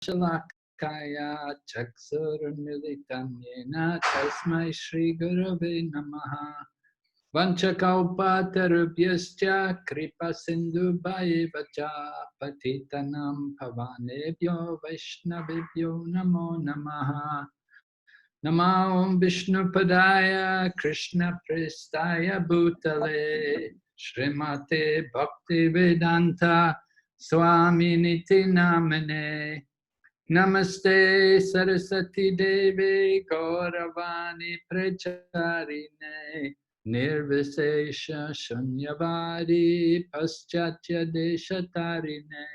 Shalakaya Chaksurunmilitam Yena Tasmai Śrī Gurave Namaha Vanchakalpatarubhyascha Kripa Sindhu Bhaivacha Patitanam Pavanebhyo Vaishnavibhyo Namo Namaha Namo Om Vishnu Padaya Krishna Prestaya Bhutale Srimate Bhakti Vedanta Swami Niti Namane Namaste Saraswati Devi Gauravani Pracharine Nirvisesha Shunyavadi Paschatya Deshatarine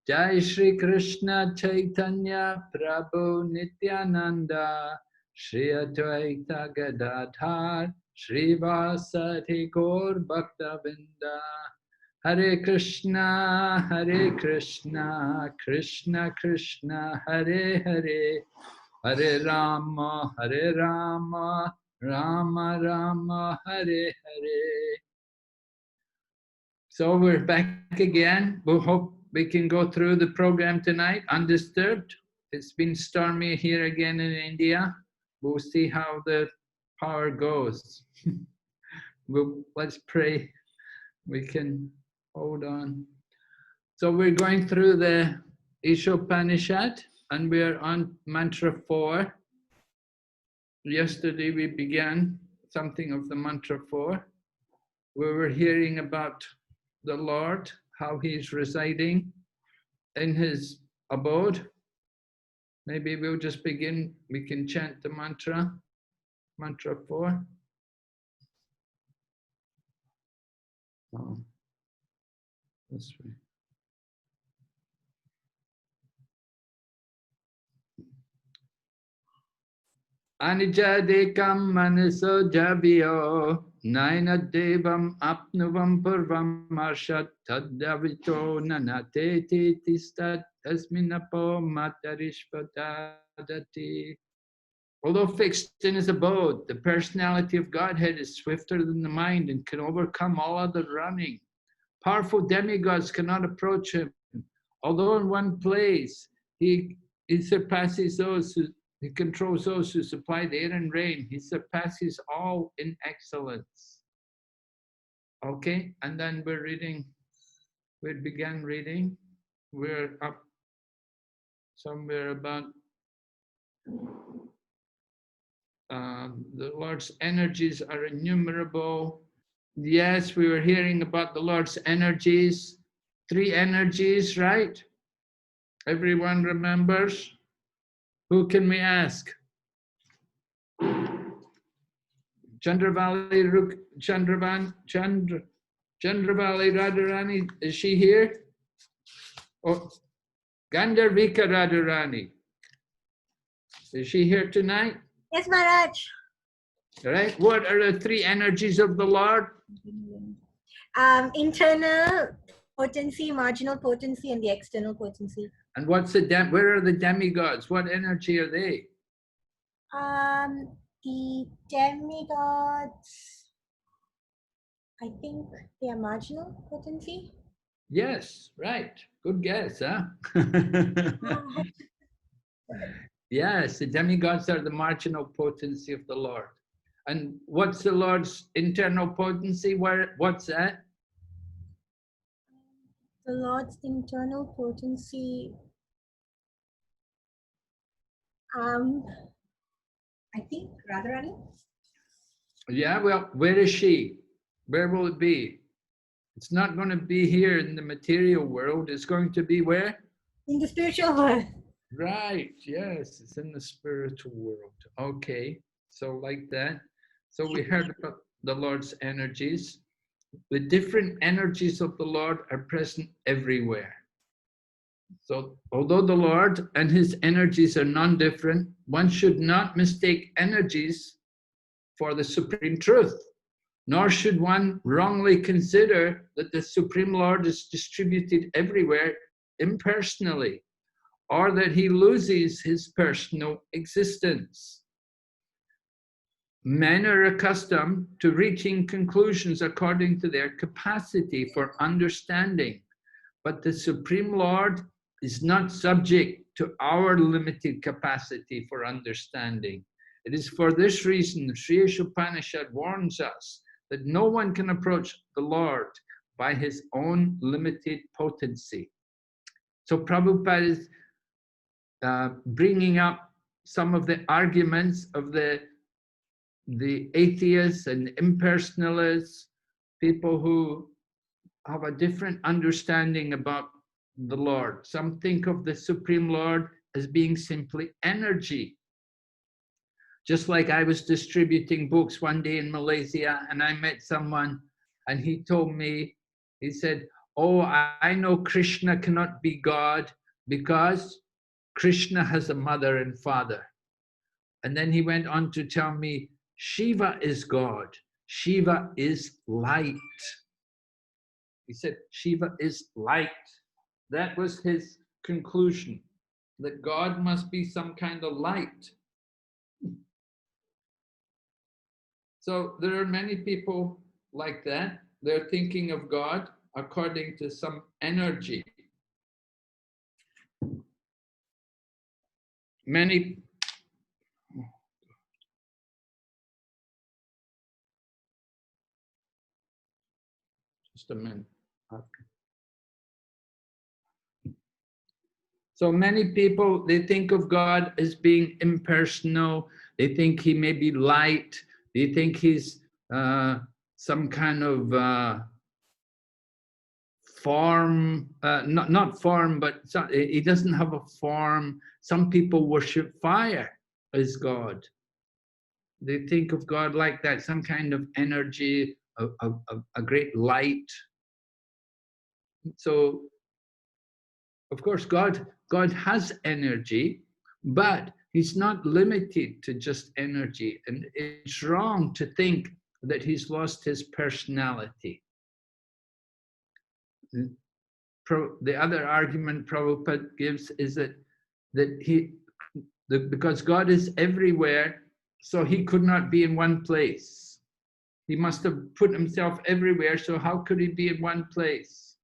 Jai Shri Krishna Chaitanya Prabhu Nityananda Shri Advaita Gadadhar Shri Vasati Gaur Bhaktavinda Hare Krishna Krishna Krishna Hare Hare Hare Rama Rama Rama Hare Hare. So we're back again. We hope we can go through the program tonight undisturbed. It's been stormy here again in India. We'll see how the power goes. Let's pray we can hold on. So we're going through the Śrī Īśopaniṣad and we're on mantra 4. Yesterday we began something of the mantra 4. We were hearing about the Lord, how he's residing in his abode. Maybe we'll just begin, we can chant the mantra 4. Oh, this way. Anijadekam manaso jabio Naina devam apnuvam purvam marshat tadavito nanateti tistat tasminapo matarishvatadati. Although fixed in his abode, the personality of Godhead is swifter than the mind and can overcome all other running. Powerful demigods cannot approach him. Although in one place, he surpasses those who, he controls those who supply the air and rain. He surpasses all in excellence. Okay, and then we're reading, we began reading. We're up somewhere about the Lord's energies are innumerable. Yes, we were hearing about the Lord's energies. 3 energies, right? Everyone remembers? Who can we ask? Chandravali Radharani, is she here? Oh, Gandharvika Radharani, is she here tonight? Yes, Maharaj. Right. What are the 3 energies of the Lord? Internal potency, marginal potency, and the external potency. And what's the where are the demigods? What energy are they? The demigods, I think they are marginal potency. Yes, right. Good guess, huh? Yes, the demigods are the marginal potency of the Lord. And what's the Lord's internal potency? What's that? The Lord's internal potency, I think Radharani. Yeah, well, where is she? Where will it be? It's not going to be here in the material world. It's going to be where? In the spiritual world. Right, yes, it's in the spiritual world. Okay, so like that. So we heard about the Lord's energies. The different energies of the Lord are present everywhere. So although the Lord and his energies are non-different, one should not mistake energies for the supreme truth, nor should one wrongly consider that the Supreme Lord is distributed everywhere impersonally, or that he loses his personal existence. Men are accustomed to reaching conclusions according to their capacity for understanding, but the Supreme Lord is not subject to our limited capacity for understanding. It is for this reason Śrī Īśopaniṣad warns us that no one can approach the Lord by his own limited potency. So Prabhupada is bringing up some of the arguments of the atheists and impersonalists, people who have a different understanding about the Lord. Some think of the Supreme Lord as being simply energy. Just like I was distributing books one day in Malaysia and I met someone and he told me, he said, oh, I know Krishna cannot be God because Krishna has a mother and father. And then he went on to tell me, Shiva is God. Shiva is light. He said, Shiva is light. That was his conclusion, that God must be some kind of light. So there are many people like that. They're thinking of God according to some energy. Many just a minute. Okay. So many people, they think of God as being impersonal. They think he may be light. They think he's some kind of form, not form, but he doesn't have a form. Some people worship fire as God. They think of God like that, some kind of energy, a great light. So, of course, God has energy, but he's not limited to just energy. And it's wrong to think that he's lost his personality. The other argument Prabhupada gives is that because God is everywhere, so he could not be in one place. He must have put himself everywhere, so how could he be in one place?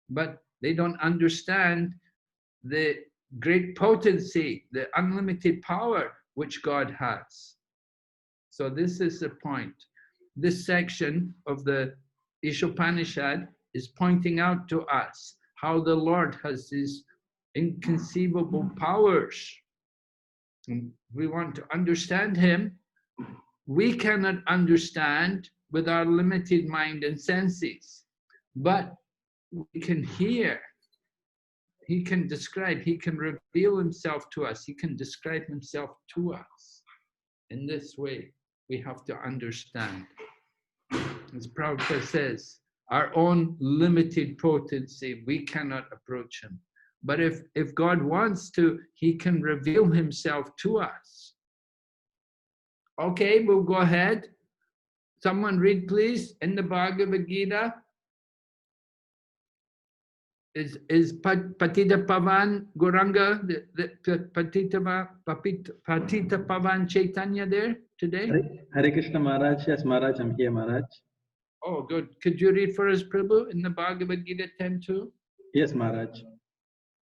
But they don't understand the great potency, the unlimited power which God has. So this is the point. This section of the Īśopaniṣad is pointing out to us how the Lord has these inconceivable powers. And we want to understand him. We cannot understand with our limited mind and senses, but we can hear. He can describe, he can reveal himself to us. He can describe himself to us. In this way, we have to understand. As Prabhupada says, our own limited potency, we cannot approach him. But if God wants to, he can reveal himself to us. Okay, we'll go ahead. Someone read, please, in the Bhagavad Gita. Is Patita Pavan Gauranga, the Patita Pavan Chaitanya there today? Hare Krishna Maharaj, yes Maharaj, I'm here Maharaj. Oh, good. Could you read for us, Prabhu, in the Bhagavad Gita 10.2? Yes Maharaj.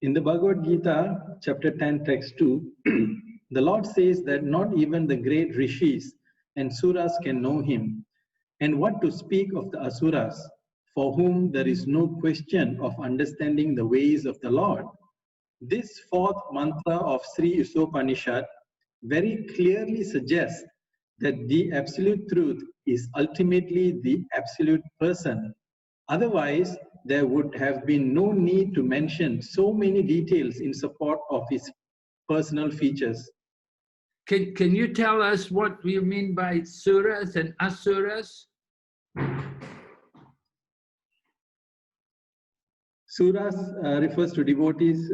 In the Bhagavad Gita, chapter 10, text 2, the Lord says that not even the great rishis and suras can know him. And what to speak of the asuras, for whom there is no question of understanding the ways of the Lord. This fourth mantra of Śrī Īśopaniṣad very clearly suggests that the absolute truth is ultimately the absolute person. Otherwise, there would have been no need to mention so many details in support of his personal features. Can you tell us what you mean by suras and asuras? Suras refers to devotees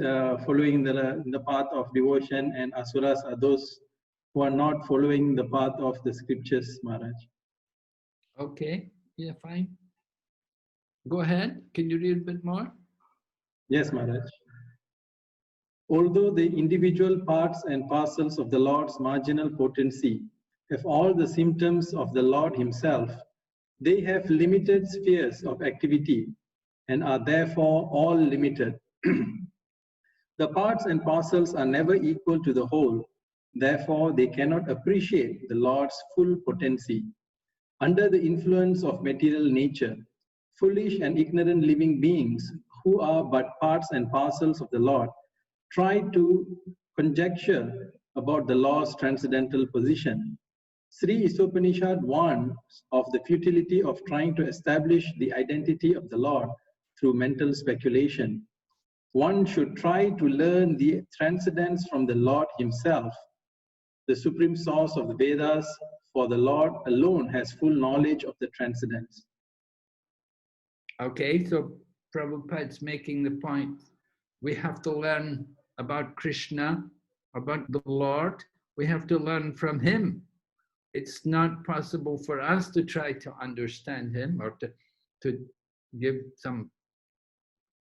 following the path of devotion, and asuras are those who are not following the path of the scriptures, Maharaj. Okay, yeah, fine. Go ahead. Can you read a bit more? Yes, Maharaj. Although the individual parts and parcels of the Lord's marginal potency have all the symptoms of the Lord himself, they have limited spheres of activity and are therefore all limited. The parts and parcels are never equal to the whole. Therefore, they cannot appreciate the Lord's full potency. Under the influence of material nature, foolish and ignorant living beings who are but parts and parcels of the Lord try to conjecture about the Lord's transcendental position. Śrī Īśopaniṣad warns of the futility of trying to establish the identity of the Lord through mental speculation. One should try to learn the transcendence from the Lord himself, the supreme source of the Vedas, for the Lord alone has full knowledge of the transcendence. Okay, so Prabhupada's making the point. We have to learn about Krishna, about the Lord. We have to learn from him. It's not possible for us to try to understand him or to give some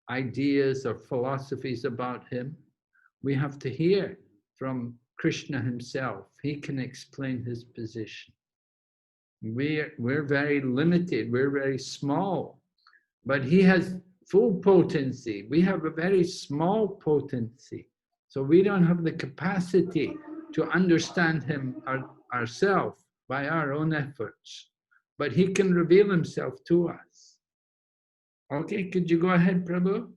ideas or philosophies about him. We have to hear from Krishna himself. He can explain his position. We're very limited, we're very small, but he has full potency. We have a very small potency. So we don't have the capacity to understand him ourselves by our own efforts, but he can reveal himself to us. Okay, could you go ahead, Prabhu?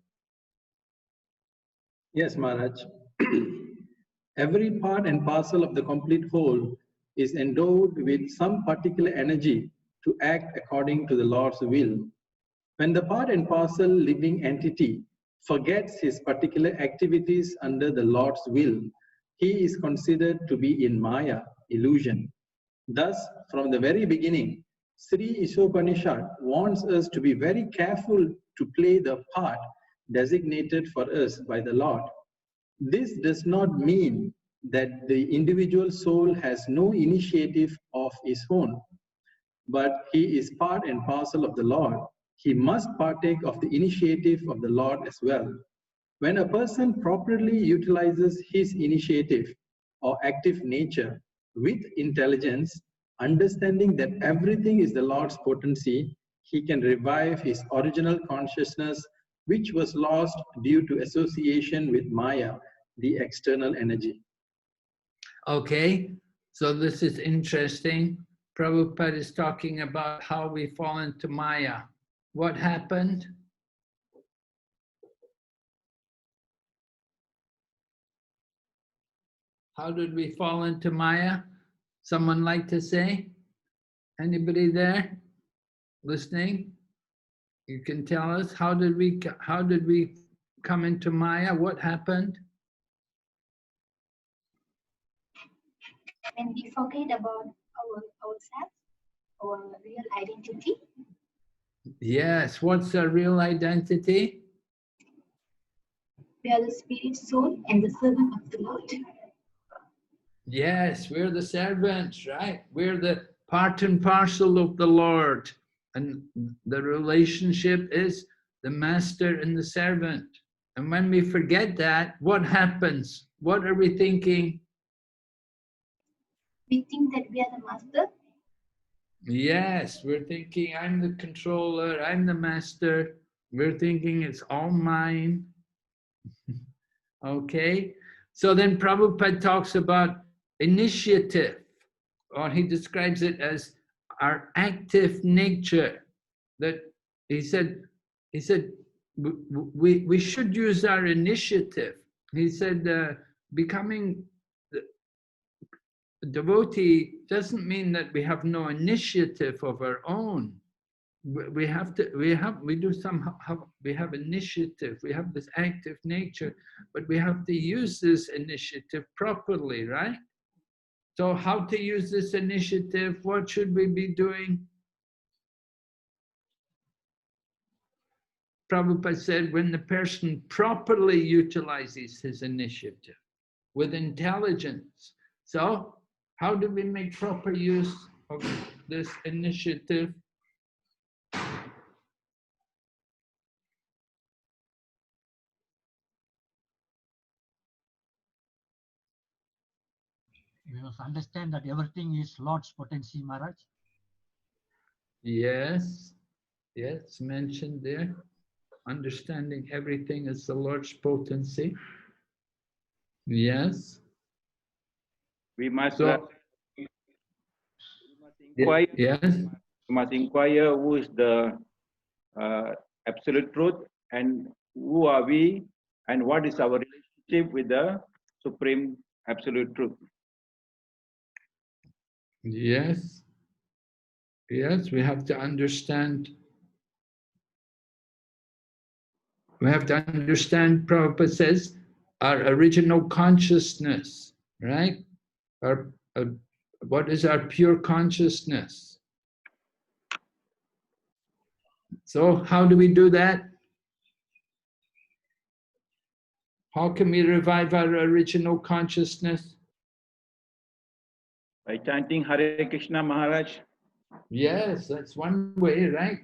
Yes, Maharaj. Every part and parcel of the complete whole is endowed with some particular energy to act according to the Lord's will. When the part and parcel living entity forgets his particular activities under the Lord's will, he is considered to be in Maya, illusion. Thus, from the very beginning, Śrī Īśopaniṣad warns us to be very careful to play the part designated for us by the Lord. This does not mean that the individual soul has no initiative of his own, but he is part and parcel of the Lord. He must partake of the initiative of the Lord as well. When a person properly utilizes his initiative or active nature with intelligence, understanding that everything is the Lord's potency, he can revive his original consciousness, which was lost due to association with Maya, the external energy. Okay, so this is interesting. Prabhupada is talking about how we fall into Maya. What happened? How did we fall into Maya? Someone like to say? Anybody there listening? You can tell us, how did we come into Maya? What happened? When we forget about ourselves, our real identity. Yes, what's our real identity? We are the spirit soul and the servant of the Lord. Yes, we're the servants, right? We're the part and parcel of the Lord. And the relationship is the master and the servant. And when we forget that, what happens? What are we thinking? We think that we are the master. Yes, we're thinking I'm the controller, I'm the master. We're thinking it's all mine. Okay, so then Prabhupada talks about initiative, or he describes it as our active nature. That he said we should use our initiative. He said becoming a devotee doesn't mean that we have no initiative of our own. We have initiative, we have this active nature, but we have to use this initiative properly, right? So how to use this initiative? What should we be doing? Prabhupada said, when the person properly utilizes his initiative with intelligence. So how do we make proper use of this initiative? We must understand that everything is Lord's potency, Maharaj. Yes, yes, mentioned there. Understanding everything is the Lord's potency. Yes. We must, So, inquire. yes. We must inquire who is the absolute truth, and who are we, and what is our relationship with the supreme absolute truth. Yes. Yes, we have to understand. We have to understand, Prabhupada says, our original consciousness, right? What is our pure consciousness? So how do we do that? How can we revive our original consciousness? By chanting Hare Krishna, Maharaj. Yes, that's one way, right?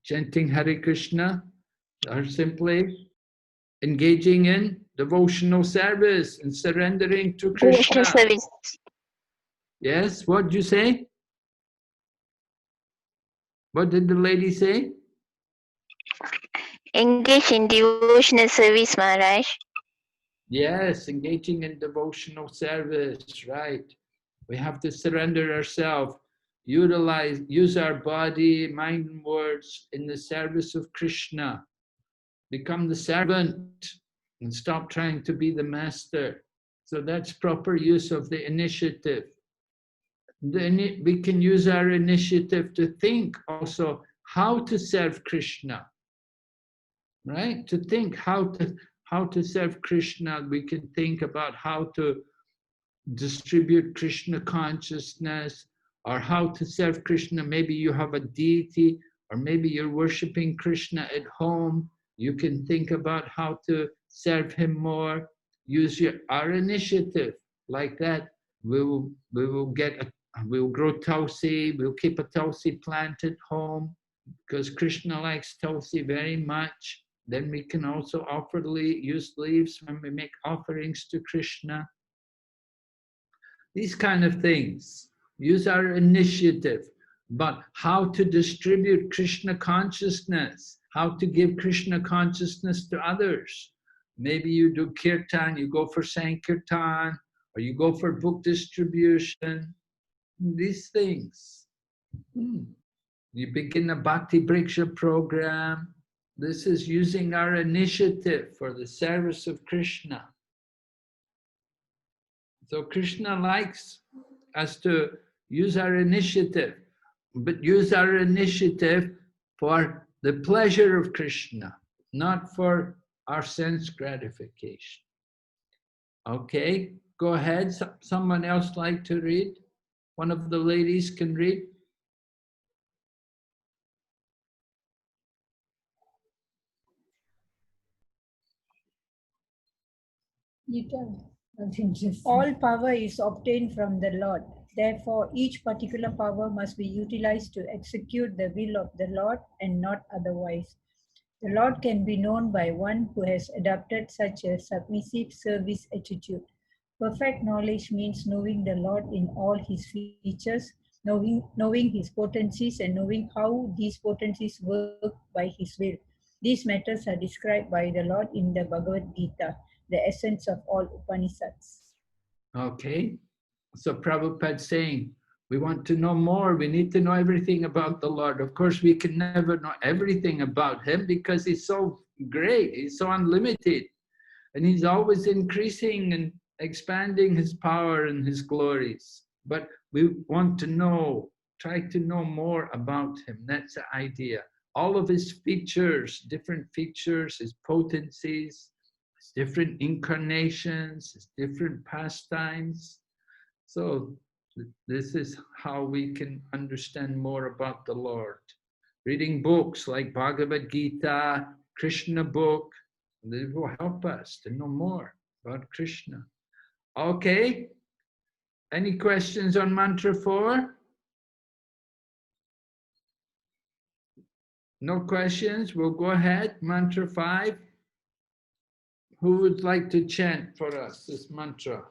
Chanting Hare Krishna, or simply engaging in devotional service and surrendering to Krishna. Devotional service. Yes, what did you say? What did the lady say? Engage in devotional service, Maharaj. Yes, engaging in devotional service, right. We have to surrender ourselves, use our body, mind and words in the service of Krishna. Become the servant and stop trying to be the master. So that's proper use of the initiative. We can use our initiative to think also how to serve Krishna, right? To think how to serve Krishna. We can think about how to distribute Krishna consciousness, or how to serve Krishna. Maybe you have a deity, or maybe you're worshipping Krishna at home. You can think about how to serve him more. Use our initiative like that. We'll grow tulsi. We'll keep a tulsi plant at home because Krishna likes tulsi very much. Then we can also use leaves when we make offerings to Krishna. These kind of things. Use our initiative. But how to distribute Krishna consciousness, how to give Krishna consciousness to others. Maybe you do kirtan, you go for sankirtan, or you go for book distribution. These things. You begin a Bhakti Vighna program. This is using our initiative for the service of Krishna. So Krishna likes us to use our initiative, but use our initiative for the pleasure of Krishna, not for our sense gratification. Okay, go ahead. Someone else like to read? One of the ladies can read. All power is obtained from the Lord. Therefore, each particular power must be utilized to execute the will of the Lord and not otherwise. The Lord can be known by one who has adopted such a submissive service attitude. Perfect knowledge means knowing the Lord in all his features, knowing his potencies and knowing how these potencies work by his will. These matters are described by the Lord in the Bhagavad Gita, the essence of all Upanishads. Okay, so Prabhupada saying, we want to know more, we need to know everything about the Lord. Of course, we can never know everything about him because he's so great, he's so unlimited. And he's always increasing and expanding his power and his glories. But we want to know, try to know more about him. That's the idea. All of his features, different features, his potencies, his different incarnations, his different pastimes. So this is how we can understand more about the Lord. Reading books like Bhagavad Gita, Krishna book, they will help us to know more about Krishna. Okay, any questions on mantra 4? No questions, we'll go ahead. Mantra 5. Who would like to chant for us this mantra?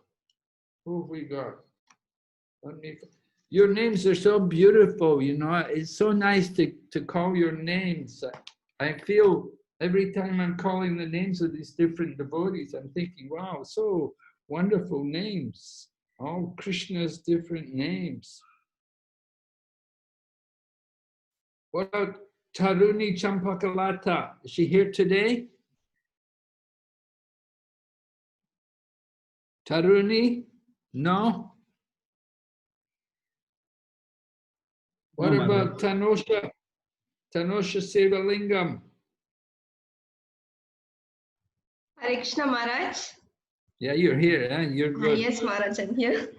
Who have we got? Your names are so beautiful, you know, it's so nice to call your names. I feel Every time I'm calling the names of these different devotees, I'm thinking, wow, so wonderful names. All Krishna's different names. What about Taruni Champakalata? Is she here today? Taruni? No? What No, Maharaj. about Tanosha? Tanosha Sivalingam? Hare Krishna Maharaj. Yeah, you're here, huh? You're good. Yes, Maharaj, I'm here.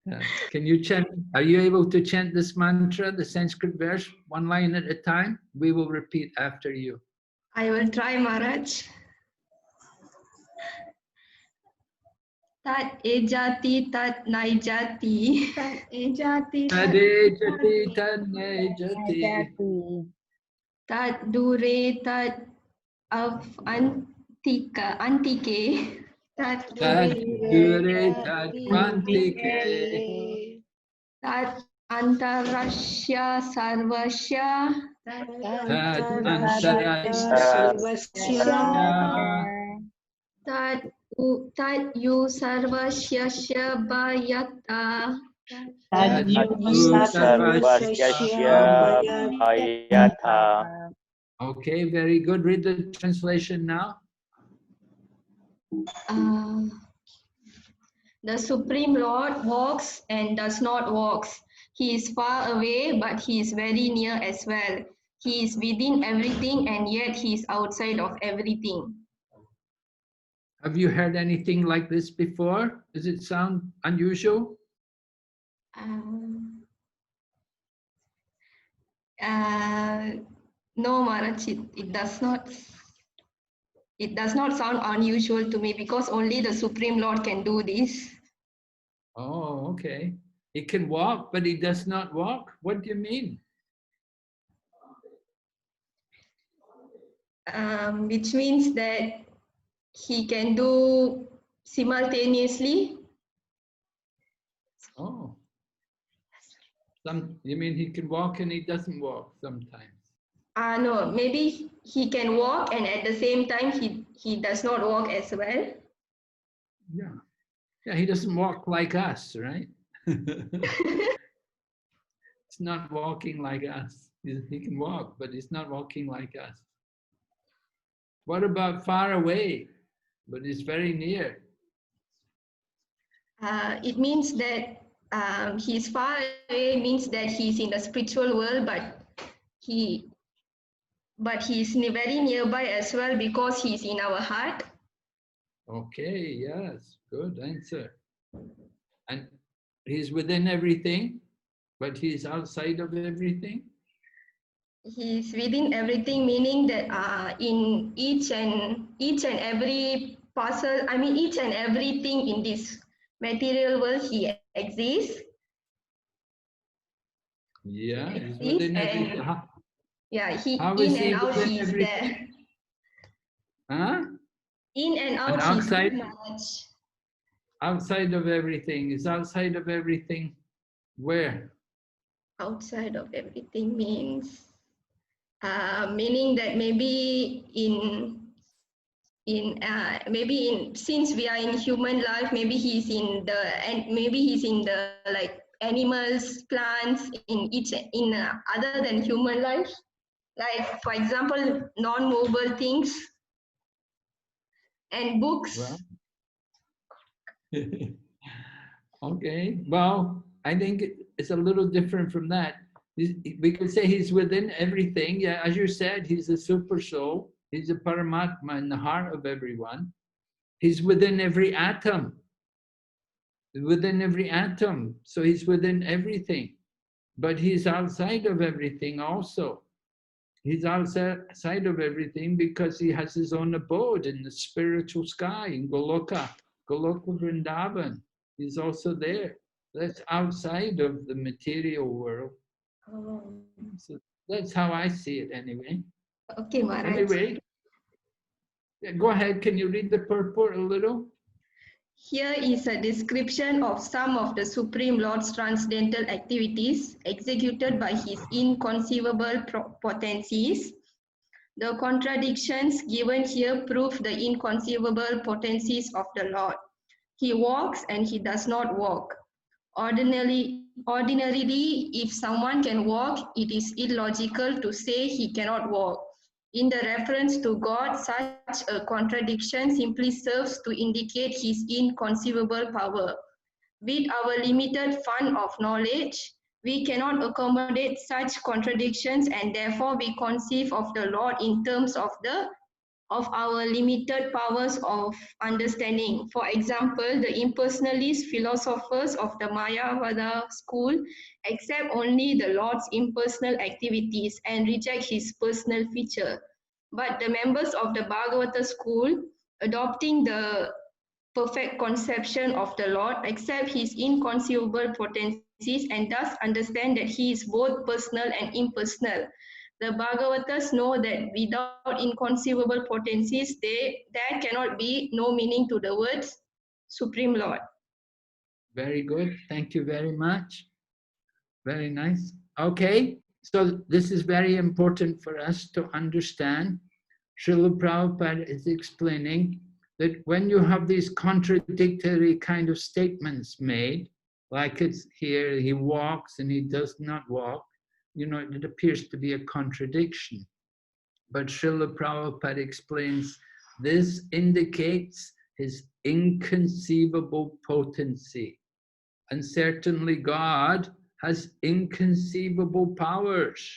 Yeah. Can you chant? Are you able to chant this mantra, the Sanskrit verse, one line at a time? We will repeat after you. I will try, Maharaj. Tat ejati tat naijati. Tat ejati Tadejati tanejati. tat dure tat of antike. Tat Tadure tadvantike. tat antarashya sarvasya. Tat yu sarvasya shabhayata. Okay, very good. Read the translation now. The Supreme Lord walks and does not walk. He is far away, but he is very near as well. He is within everything, and yet he is outside of everything. Have you heard anything like this before? Does it sound unusual? No, Maharaj, it does not. It does not sound unusual to me because only the Supreme Lord can do this. Oh, okay. He can walk, but he does not walk? What do you mean? Which means that he can do simultaneously. Oh. You mean he can walk and he doesn't walk sometimes? No, maybe he can walk and at the same time he does not walk as well. Yeah. Yeah, he doesn't walk like us, right? He's not walking like us. He can walk, but he's not walking like us. What about far away, but he's very near? It means that he's far away means that he's in the spiritual world, but he's very nearby as well because he's in our heart. Okay, yes, good answer. And he's within everything, but he's outside of everything? He's within everything, meaning that in each and every parcel, I mean each and everything in this material world, he exists. Yeah, he's within everything. Yeah, he How in is he and out within he's everything? there. Huh? In and out And he's outside? there. Outside of everything. Is outside of everything where? Outside of everything means meaning that maybe since we are in human life, maybe he's in the like animals, plants, in other than human life, like for example non-movable things and books. Well, okay, well, I think it's a little different from that. We could say he's within everything. Yeah, as you said, he's a super soul. He's a Paramatma in the heart of everyone. He's within every atom. Within every atom. So he's within everything. But he's outside of everything also. He's outside of everything because he has his own abode in the spiritual sky, in Goloka Vrindavan. He's also there. That's outside of the material world. So that's how I see it anyway. Okay, Maharaj. Anyway, yeah, go ahead. Can you read the purport a little? Here is a description of some of the Supreme Lord's transcendental activities executed by his inconceivable potencies. The contradictions given here prove the inconceivable potencies of the Lord. He walks and he does not walk. Ordinarily, if someone can walk, it is illogical to say he cannot walk. In the reference to God, such a contradiction simply serves to indicate his inconceivable power. With our limited fund of knowledge, we cannot accommodate such contradictions, and therefore we conceive of the Lord in terms of our limited powers of understanding. For example, the impersonalist philosophers of the Mayavada school accept only the Lord's impersonal activities and reject his personal feature. But the members of the Bhagavata school, adopting the perfect conception of the Lord, accept his inconceivable potencies and thus understand that he is both personal and impersonal. The Bhagavatas know that without inconceivable potencies, there cannot be no meaning to the words Supreme Lord. Very good. Thank you very much. Very nice. Okay, so this is very important for us to understand. Srila Prabhupada is explaining that when you have these contradictory kind of statements made, like it's here, he walks and he does not walk, you know, it appears to be a contradiction. But Srila Prabhupada explains this indicates his inconceivable potency. And certainly God has inconceivable powers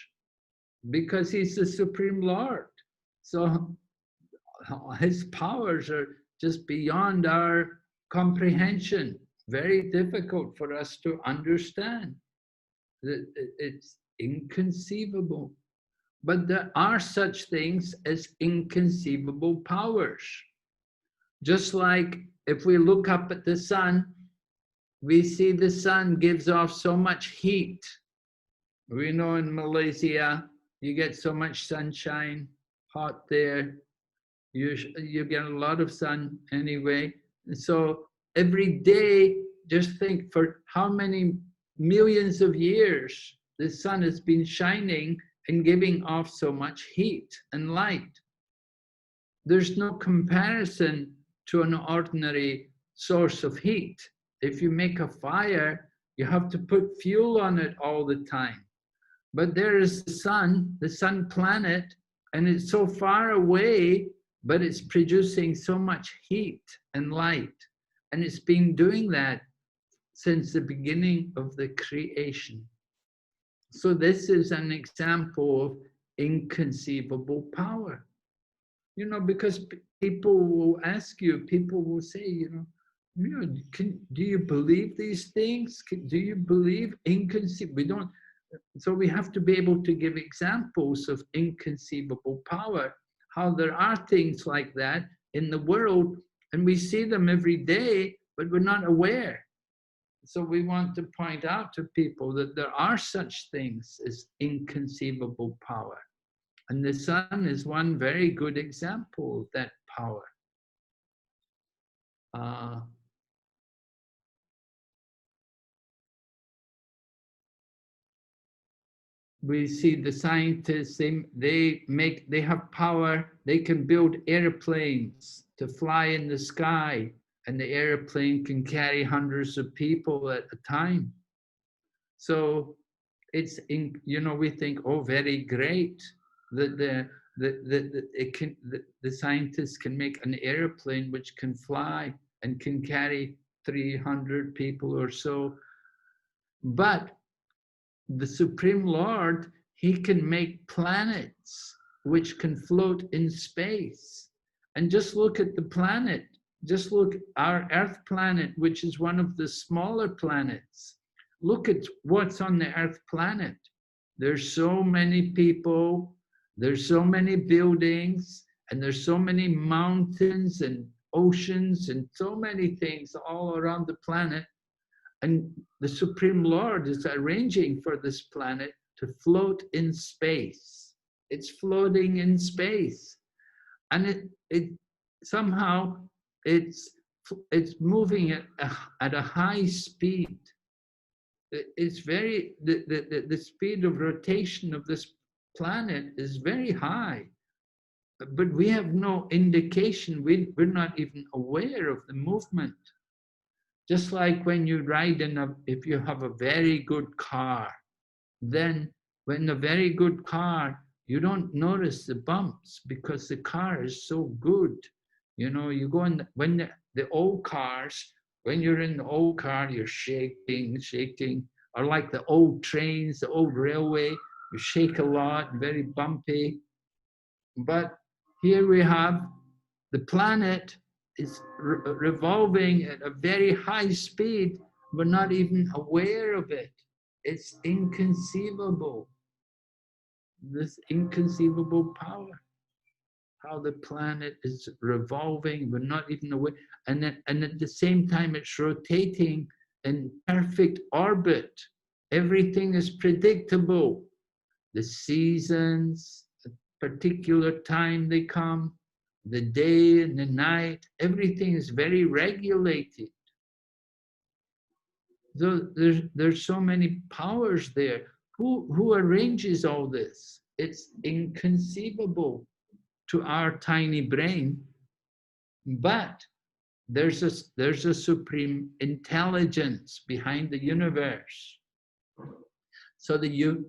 because he's the Supreme Lord. So his powers are just beyond our comprehension. Very difficult for us to understand. It's inconceivable. But there are such things as inconceivable powers. Just like if we look up at the sun, we see the sun gives off so much heat. We know in Malaysia, you get so much sunshine, hot there. You get a lot of sun anyway. So every day, just think for how many millions of years the sun has been shining and giving off so much heat and light. There's no comparison to an ordinary source of heat. If you make a fire, you have to put fuel on it all the time. But there is the sun planet, and it's so far away, but it's producing so much heat and light. And it's been doing that since the beginning of the creation. So this is an example of inconceivable power. You know, because people will ask you, people will say, you know, do you believe these things? Do you believe inconceivable? We don't. So we have to be able to give examples of inconceivable power, how there are things like that in the world, and we see them every day, but we're not aware. So we want to point out to people that there are such things as inconceivable power. And the sun is one very good example of that power. We see the scientists, they have power, they can build airplanes to fly in the sky, and the airplane can carry hundreds of people at a time. So it's, you know, we think, oh, very great that the scientists can make an airplane which can fly and can carry 300 people or so. But the Supreme Lord, he can make planets which can float in space. And just look at the planet. Just look at our Earth planet, which is one of the smaller planets. Look at what's on the Earth planet. There's so many people, there's so many buildings, and there's so many mountains and oceans and so many things all around the planet. And the Supreme Lord is arranging for this planet to float in space. It's floating in space. And it somehow it's moving at a high speed. It's very, the speed of rotation of this planet is very high, but we have no indication, we're not even aware of the movement. Just like when you ride if you have a very good car, then when a very good car, you don't notice the bumps because the car is so good. You know, you go in, when the old cars, when you're in the old car, you're shaking, or like the old trains, the old railway, you shake a lot, very bumpy. But here we have the planet is revolving at a very high speed. We're not even aware of it. It's inconceivable. This inconceivable power. How the planet is revolving, we're not even aware. And at the same time, it's rotating in perfect orbit. Everything is predictable. The seasons, a particular time they come, the day and the night, everything is very regulated. So there's so many powers there. Who arranges all this? It's inconceivable to our tiny brain, but there's a supreme intelligence behind the universe. So the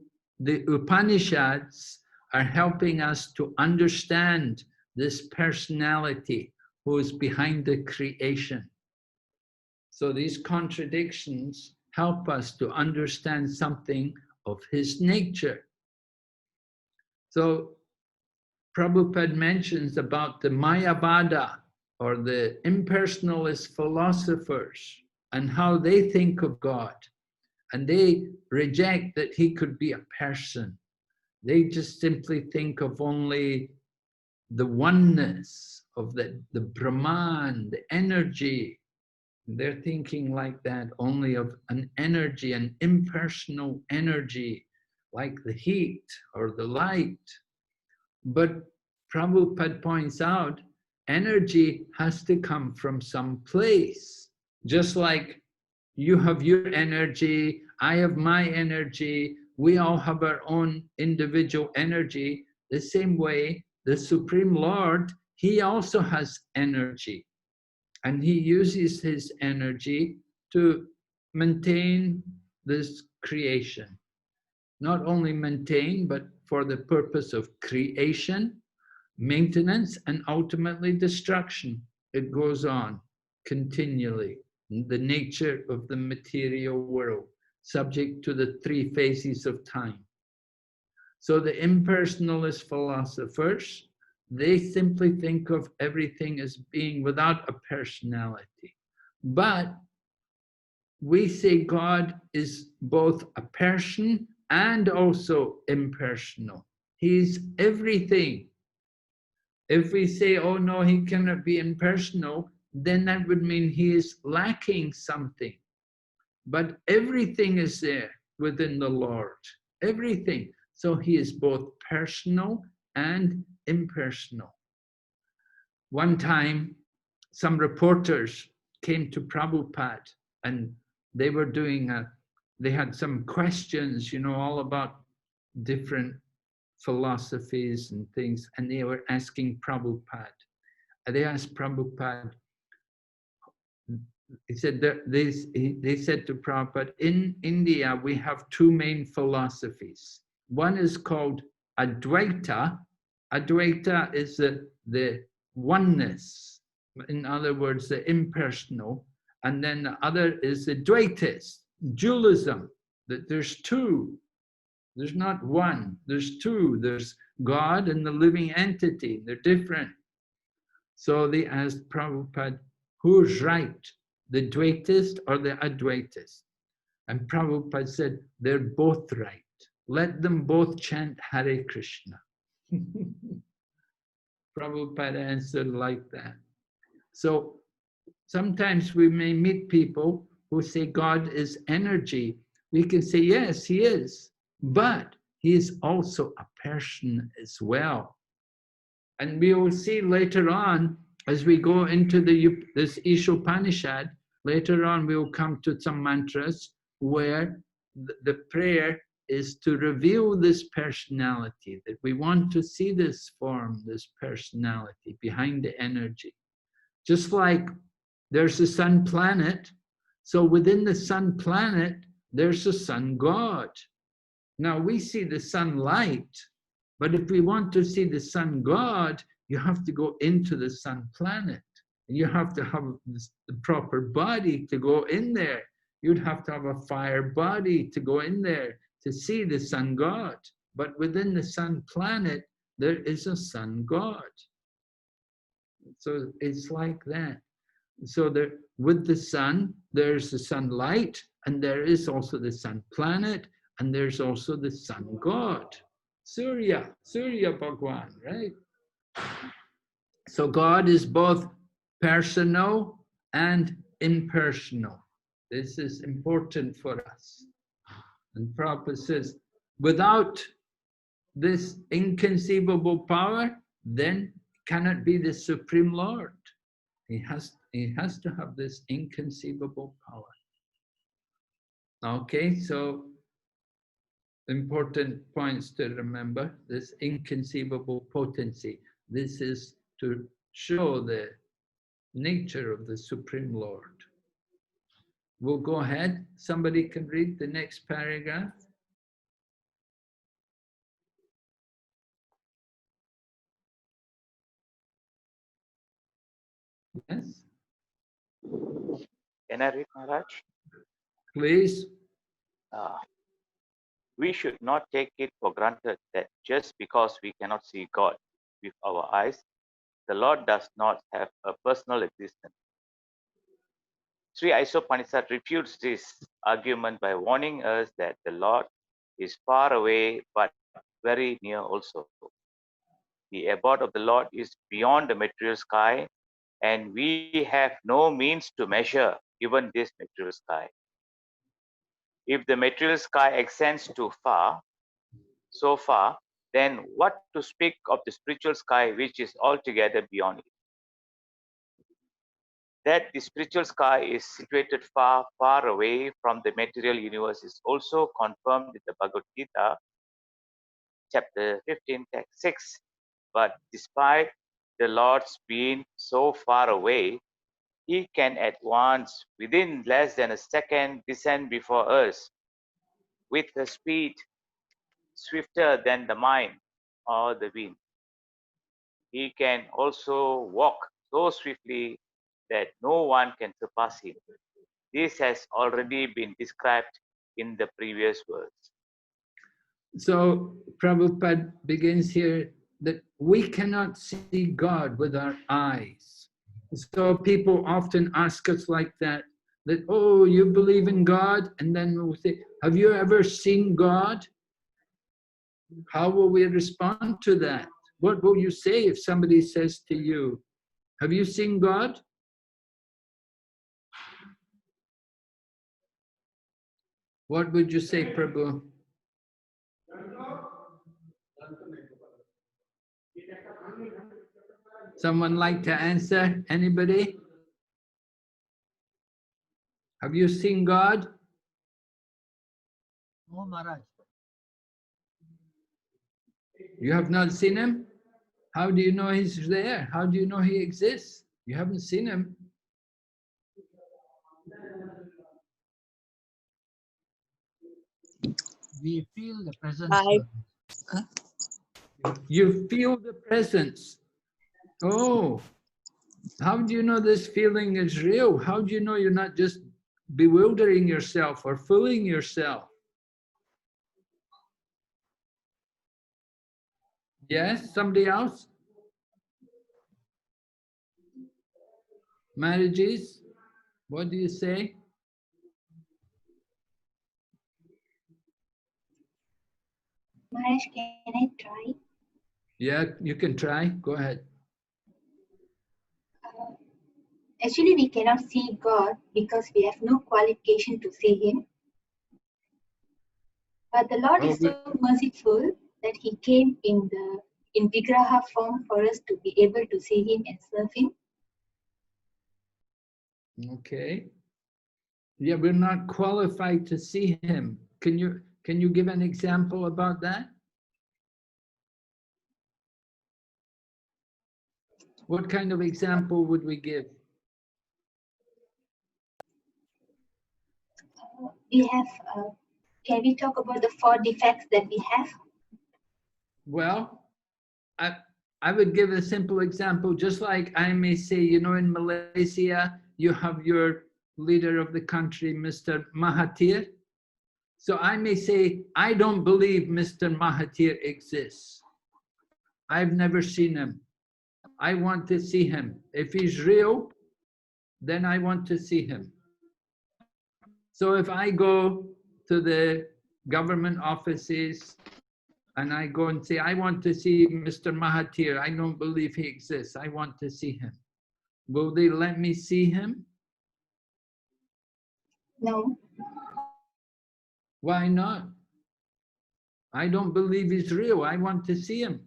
Upanishads are helping us to understand this personality who is behind the creation. So these contradictions help us to understand something of his nature. So Prabhupada mentions about the Mayavada, or the impersonalist philosophers, and how they think of God. And they reject that he could be a person. They just simply think of only the oneness of the Brahman, the energy. They're thinking like that, only of an energy, an impersonal energy, like the heat or the light. But Prabhupada points out, energy has to come from some place. Just like you have your energy, I have my energy, we all have our own individual energy. The same way, the Supreme Lord, he also has energy. And he uses his energy to maintain this creation. Not only maintain, but for the purpose of creation, maintenance, and ultimately destruction. It goes on continually. The nature of the material world, subject to the three phases of time. So the impersonalist philosophers, they simply think of everything as being without a personality. But we say God is both a person and also impersonal. He's everything. If we say, oh no, he cannot be impersonal, then that would mean he is lacking something. But everything is there within the Lord, everything. So he is both personal and impersonal. One time, some reporters came to Prabhupada and they were they had some questions, you know, all about different philosophies and things, and they were asking Prabhupada. And they asked Prabhupada, they said to Prabhupada, in India we have two main philosophies. One is called Advaita. Advaita is the oneness, in other words, the impersonal. And then the other is the Dvaitist, dualism, that there's two. There's not one, there's two. There's God and the living entity. They're different. So they asked Prabhupada, who's right, the Dvaitist or the Advaitist? And Prabhupada said, they're both right. Let them both chant Hare Krishna. Prabhupada answered like that. So sometimes we may meet people who say God is energy. We can say, yes, he is, but he is also a person as well. And we will see later on as we go into this Īśopaniṣad, later on we will come to some mantras where the prayer is to reveal this personality, that we want to see this form, this personality behind the energy. Just like there's a sun planet, so within the sun planet, there's a sun god. Now we see the sunlight, but if we want to see the sun god, you have to go into the sun planet. And you have to have the proper body to go in there. You'd have to have a fire body to go in there to see the sun god. But within the sun planet, there is a sun god. So it's like that. So there, with the sun, there's the sunlight, and there is also the sun planet, and there's also the sun god. Surya Bhagwan, right? So God is both personal and impersonal. This is important for us. And Prabhupada says, without this inconceivable power, then cannot be the Supreme Lord. He has to have this inconceivable power. Okay, so important points to remember, this inconceivable potency. This is to show the nature of the Supreme Lord. We'll go ahead. Somebody can read the next paragraph. Yes. Can I read, Maharaj? Please. We should not take it for granted that just because we cannot see God with our eyes, the Lord does not have a personal existence. Śrī Īśopaniṣad refutes this argument by warning us that the Lord is far away but very near also. The abode of the Lord is beyond the material sky, and we have no means to measure even this material sky. If the material sky extends too far, so far, then what to speak of the spiritual sky which is altogether beyond it? That the spiritual sky is situated far, far away from the material universe is also confirmed in the Bhagavad Gita, chapter 15, text 6. But despite the Lord's being so far away, He can at once, within less than a second, descend before us with a speed swifter than the mind or the wind. He can also walk so swiftly that no one can surpass him. This has already been described in the previous verse. So Prabhupada begins here that we cannot see God with our eyes. So people often ask us like that, oh, you believe in God? And then we'll say, have you ever seen God? How will we respond to that? What will you say if somebody says to you, have you seen God? What would you say, Prabhu? Someone like to answer? Anybody? Have you seen God? No, Maharaj. You have not seen him? How do you know he's there? How do you know he exists? You haven't seen him. We feel the presence. You feel the presence. Oh, how do you know this feeling is real? How do you know you're not just bewildering yourself or fooling yourself? Yes, somebody else? Marriages, what do you say? Maharaj, can I try? Yeah, you can try. Go ahead. Actually, we cannot see God because we have no qualification to see Him. But the Lord is so merciful that He came in Vigraha form for us to be able to see Him and serve Him. Okay. Yeah, we're not qualified to see him. Can you give an example about that? What kind of example would we give? We have, can we talk about the 4 defects that we have? Well, I would give a simple example, just like I may say, you know, in Malaysia, you have your leader of the country, Mr. Mahathir. So I may say, I don't believe Mr. Mahathir exists. I've never seen him. I want to see him. If he's real, then I want to see him. So if I go to the government offices and I go and say, I want to see Mr. Mahathir, I don't believe he exists, I want to see him. Will they let me see him? No. Why not? I don't believe he's real, I want to see him.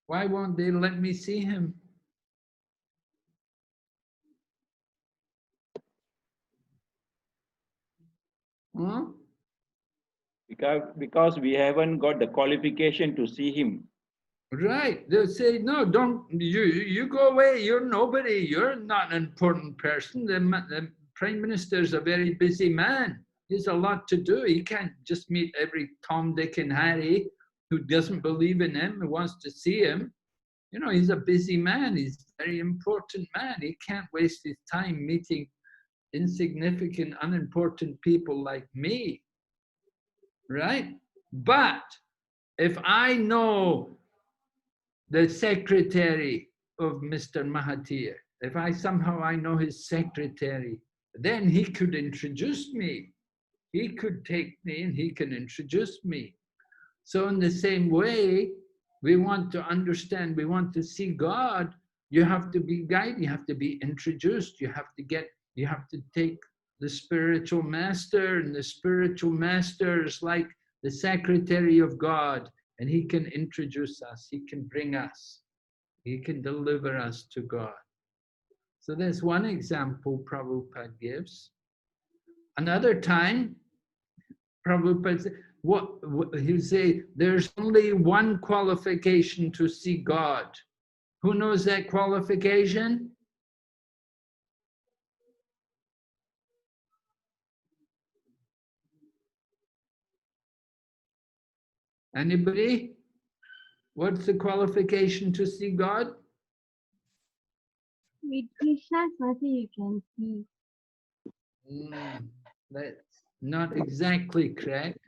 Why won't they let me see him? Huh? Because we haven't got the qualification to see him. Right. They'll say, no, don't, you go away, you're nobody, you're not an important person. The Prime Minister is a very busy man. He's a lot to do. He can't just meet every Tom, Dick and Harry who doesn't believe in him, who wants to see him. You know, he's a busy man. He's a very important man. He can't waste his time meeting insignificant, unimportant people like me. Right? But if I know the secretary of Mr. Mahathir, if I know his secretary, then he could introduce me. He could take me and he can introduce me. So in the same way, we want to understand, we want to see God, you have to be guided, you have to be introduced, you have to take the spiritual master, and the spiritual master is like the secretary of God, and he can introduce us, he can bring us, he can deliver us to God. So there's one example Prabhupada gives. Another time, Prabhupada said, he'll say, there's only one qualification to see God. Who knows that qualification? Anybody? What's the qualification to see God? With Krishna's mercy, you can see. That's not exactly correct.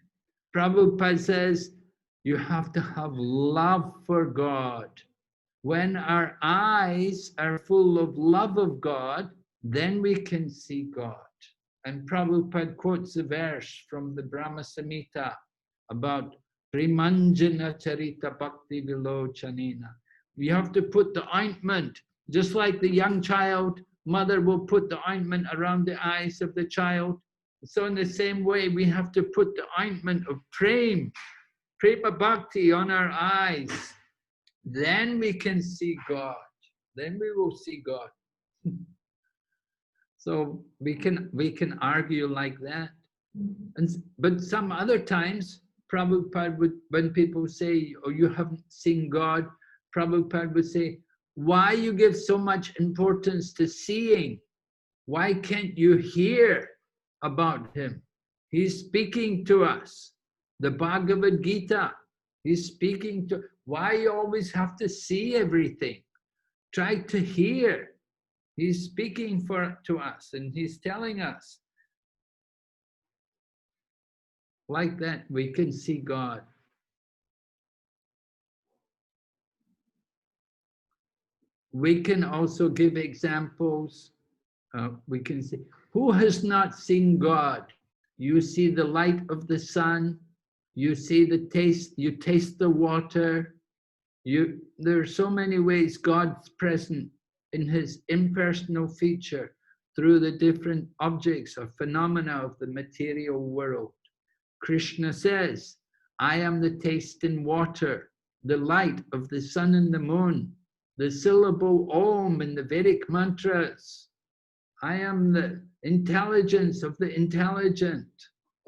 Prabhupada says you have to have love for God. When our eyes are full of love of God, then we can see God. And Prabhupada quotes a verse from the Brahma Samhita about Primanjana Charita Bhakti Vilochanena. We have to put the ointment, just like the young child, mother will put the ointment around the eyes of the child. So in the same way, we have to put the ointment of prema bhakti on our eyes. Then we can see God. Then we will see God. So we can argue like that. But some other times, Prabhupada would, when people say, oh, you haven't seen God, Prabhupada would say, why you give so much importance to seeing? Why can't you hear about him? He's speaking to us. The Bhagavad Gita, he's speaking to, why you always have to see everything? Try to hear. He's speaking to us and he's telling us. Like that, we can see God. We can also give examples. We can say, who has not seen God? You see the light of the sun, you see the taste, you taste the water. There are so many ways God's present in his impersonal feature through the different objects or phenomena of the material world. Krishna says, I am the taste in water, the light of the sun and the moon. the syllable Om in the Vedic mantras. I am the intelligence of the intelligent.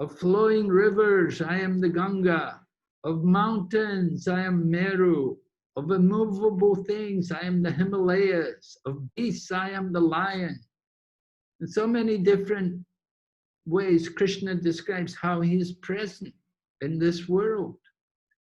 Of flowing rivers, I am the Ganga. Of mountains, I am Meru. Of immovable things, I am the Himalayas. Of beasts, I am the lion. In so many different ways, Krishna describes how he is present in this world.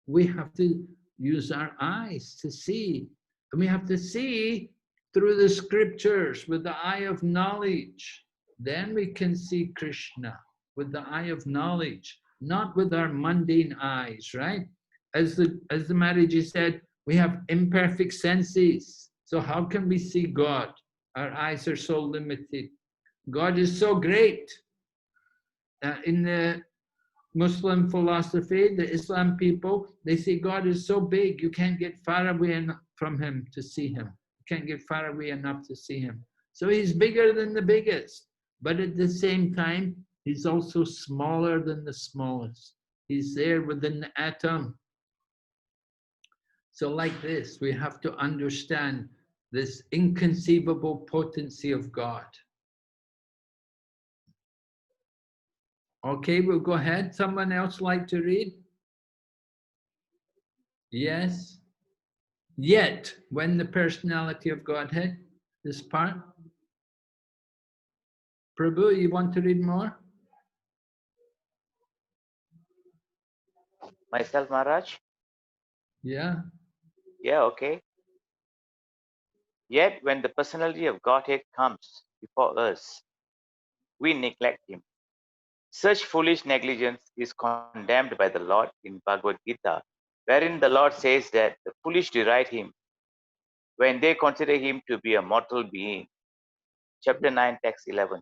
We have to use our eyes to see. And we have to see through the scriptures with the eye of knowledge. Then we can see Krishna with the eye of knowledge, not with our mundane eyes, right? As the Maharaji said, we have imperfect senses. So how can we see God? Our eyes are so limited. God is so great. In the Muslim philosophy, the Islam people, they say God is so big, you can't get far away from him to see him. You can't get far away enough to see him. So he's bigger than the biggest, but at the same time, he's also smaller than the smallest. He's there within the atom. So like this, we have to understand this inconceivable potency of God. Okay, we'll go ahead. Someone else like to read? Yes. Yet, when the personality of Godhead, this part. Prabhu, you want to read more? Myself, Maharaj? Yeah. Yeah, okay. Yet when the personality of Godhead comes before us, we neglect him. Such foolish negligence is condemned by the Lord in Bhagavad Gita, wherein the Lord says that the foolish deride him when they consider him to be a mortal being. Chapter 9, text 11.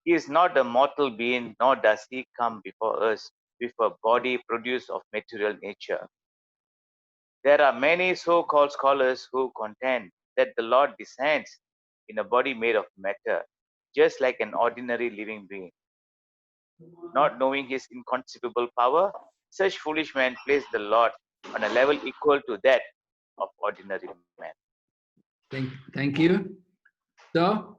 He is not a mortal being, nor does he come before us with a body produced of material nature. There are many so-called scholars who contend that the Lord descends in a body made of matter, just like an ordinary living being. Not knowing his inconceivable power, such foolish men place the Lord on a level equal to that of ordinary men. Thank you. So,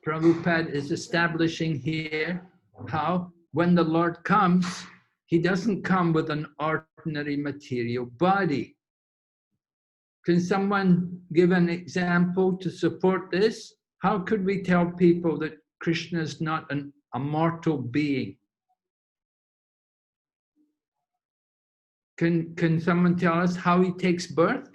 Prabhupada is establishing here how when the Lord comes, he doesn't come with an ordinary material body. Can someone give an example to support this? How could we tell people that Krishna is not a mortal being? Can someone tell us how he takes birth?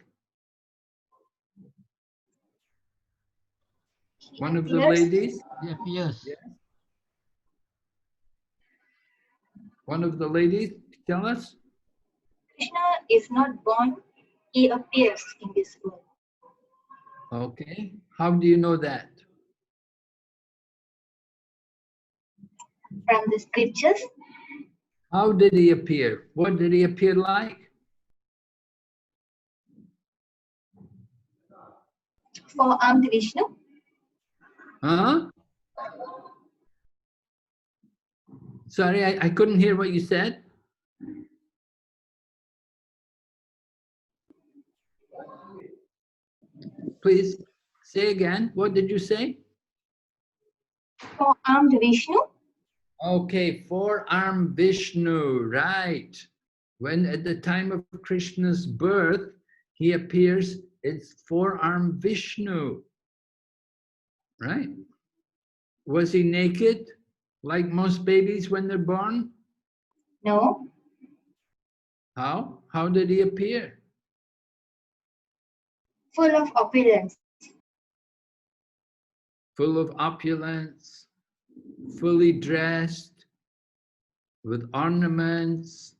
One of the ladies? He appears. Yes. One of the ladies, tell us. Krishna is not born, he appears in this world. Okay, how do you know that? From the scriptures. How did he appear? What did he appear like? Four-armed Vishnu. Huh? Sorry, I couldn't hear what you said. Please say again. What did you say? Four-armed Vishnu. Okay, four-armed Vishnu, right. When at the time of Krishna's birth, he appears, it's four-armed Vishnu, right? Was he naked like most babies when they're born? No. How? How did he appear? Full of opulence. Full of opulence, fully dressed, with ornaments,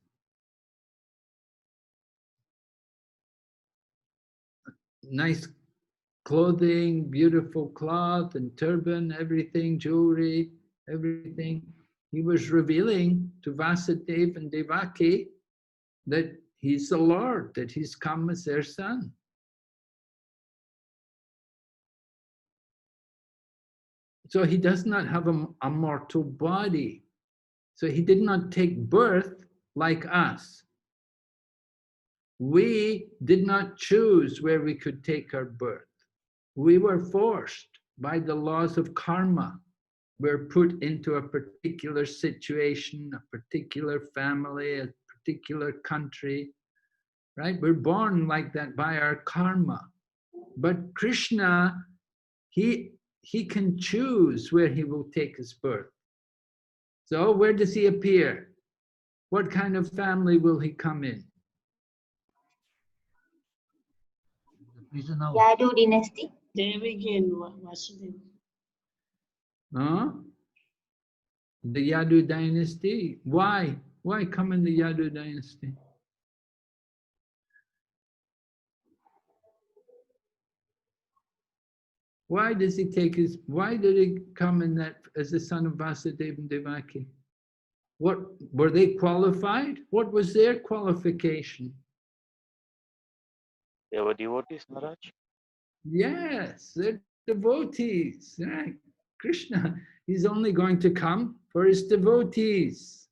nice clothing, beautiful cloth and turban, everything, jewelry, everything. He was revealing to Vasudeva and Devaki that he's the Lord, that he's come as their son. So he does not have a mortal body. So he did not take birth like us. we did not choose where we could take our birth. We were forced by the laws of karma. We're put into a particular situation, a particular family, a particular country, right? We're born like that by our karma. But Krishna, he can choose where he will take his birth. So where does he appear? What kind of family will he come in? Prison house. Yadu dynasty. Devaki and Vasudeva. Huh? The Yadu dynasty. Why? Why come in the Yadu dynasty? Why does he take his, why did he come in that as the son of Vasudeva and Devaki? What, were they qualified? What was their qualification? They were devotees, Maharaj. Yes, they're devotees, right? Krishna, he's only going to come for his devotees.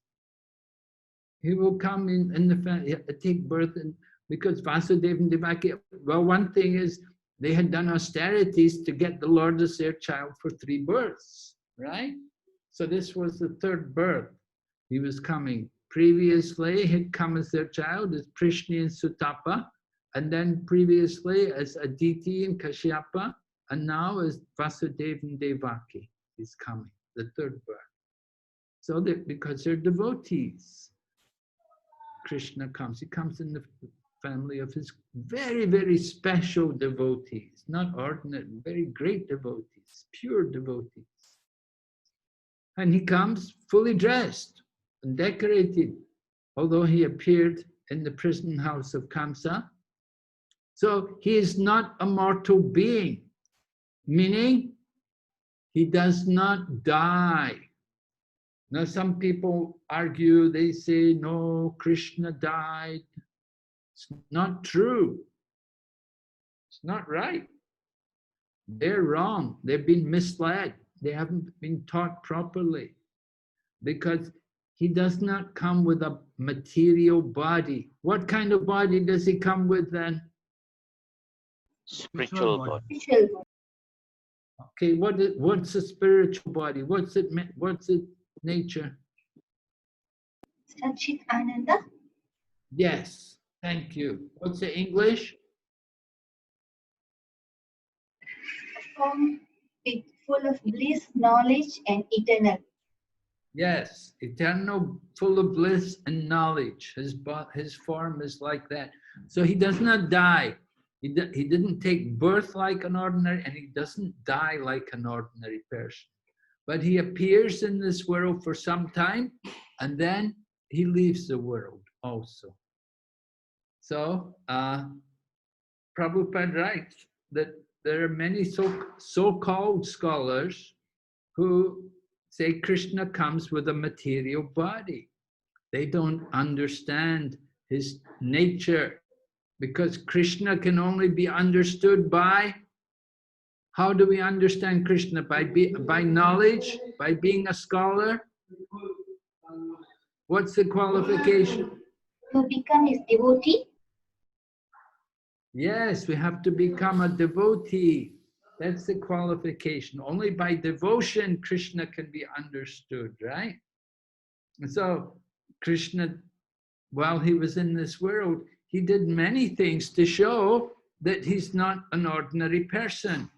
He will come in the family, take birth, and because Vasudeva and Devaki, well, one thing is they had done austerities to get the Lord as their child for 3 births, right? So this was the 3rd birth. He was coming. Previously, he'd come as their child as Prishni and Sutapa, and then previously as Aditi and Kashyapa, and now as Vasudeva and Devaki. He's coming, the 3rd birth. So that because they're devotees, Krishna comes. He comes in the family of his very, very special devotees, not ordinary, very great devotees, pure devotees. And he comes fully dressed and decorated, although he appeared in the prison house of Kamsa. So he is not a mortal being, meaning he does not die. Now some people argue, they say, no, Krishna died. It's not true. It's not right. They're wrong. They've been misled. They haven't been taught properly. Because he does not come with a material body. What kind of body does he come with then? Spiritual body. Okay, what's a spiritual body? What's its nature? Satchit Ananda. Yes, thank you. What's the English? Form with full of bliss, knowledge, and eternal. Yes, eternal, full of bliss and knowledge. His form is like that. So he does not die. He didn't take birth like an ordinary, and he doesn't die like an ordinary person. But he appears in this world for some time, and then he leaves the world also. So, Prabhupada writes that there are many so-called scholars who say Krishna comes with a material body. They don't understand his nature, because Krishna can only be understood by, how do we understand Krishna? By knowledge, by being a scholar? What's the qualification? To become his devotee? Yes, we have to become a devotee. That's the qualification. Only by devotion, Krishna can be understood, right? And so, Krishna, while he was in this world, he did many things to show that he's not an ordinary person.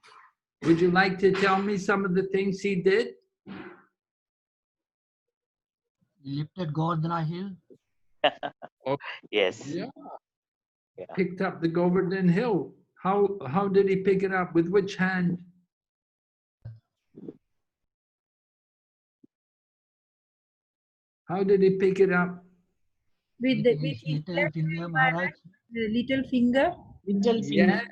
Would you like to tell me some of the things he did? He lifted Govardhana hill. Yes. Yeah. Yeah. Picked up the Govardhan hill. How did he pick it up? With which hand? How did he pick it up? With his little finger, Maharaj. The little finger. Little finger. Yeah,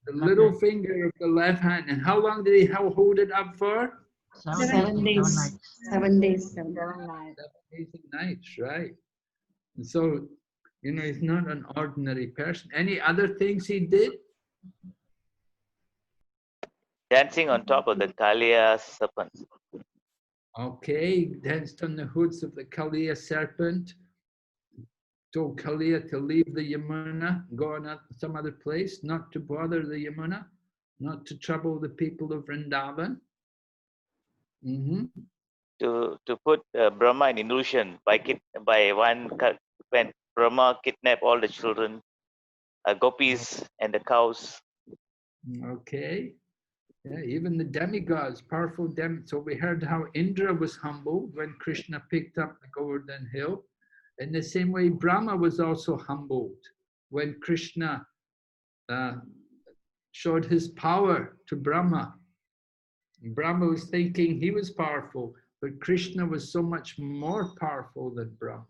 the little finger of the left hand. And how long did he hold it up for? 7 days. 7 days. 7 7 days and nights, right? And so, he's not an ordinary person. Any other things he did? Dancing on top of the Kaliya serpent. Okay, danced on the hoods of the Kaliya serpent. told Kalia to leave the Yamuna, go on some other place, not to bother the Yamuna, not to trouble the people of Vrindavan. To put Brahma in illusion when Brahma kidnapped all the children, gopis and the cows. Okay. Yeah, even the demigods, powerful demigods. So we heard how Indra was humbled when Krishna picked up the Govardhan hill. In the same way, Brahma was also humbled when Krishna showed his power to Brahma. Brahma was thinking he was powerful, but Krishna was so much more powerful than Brahma.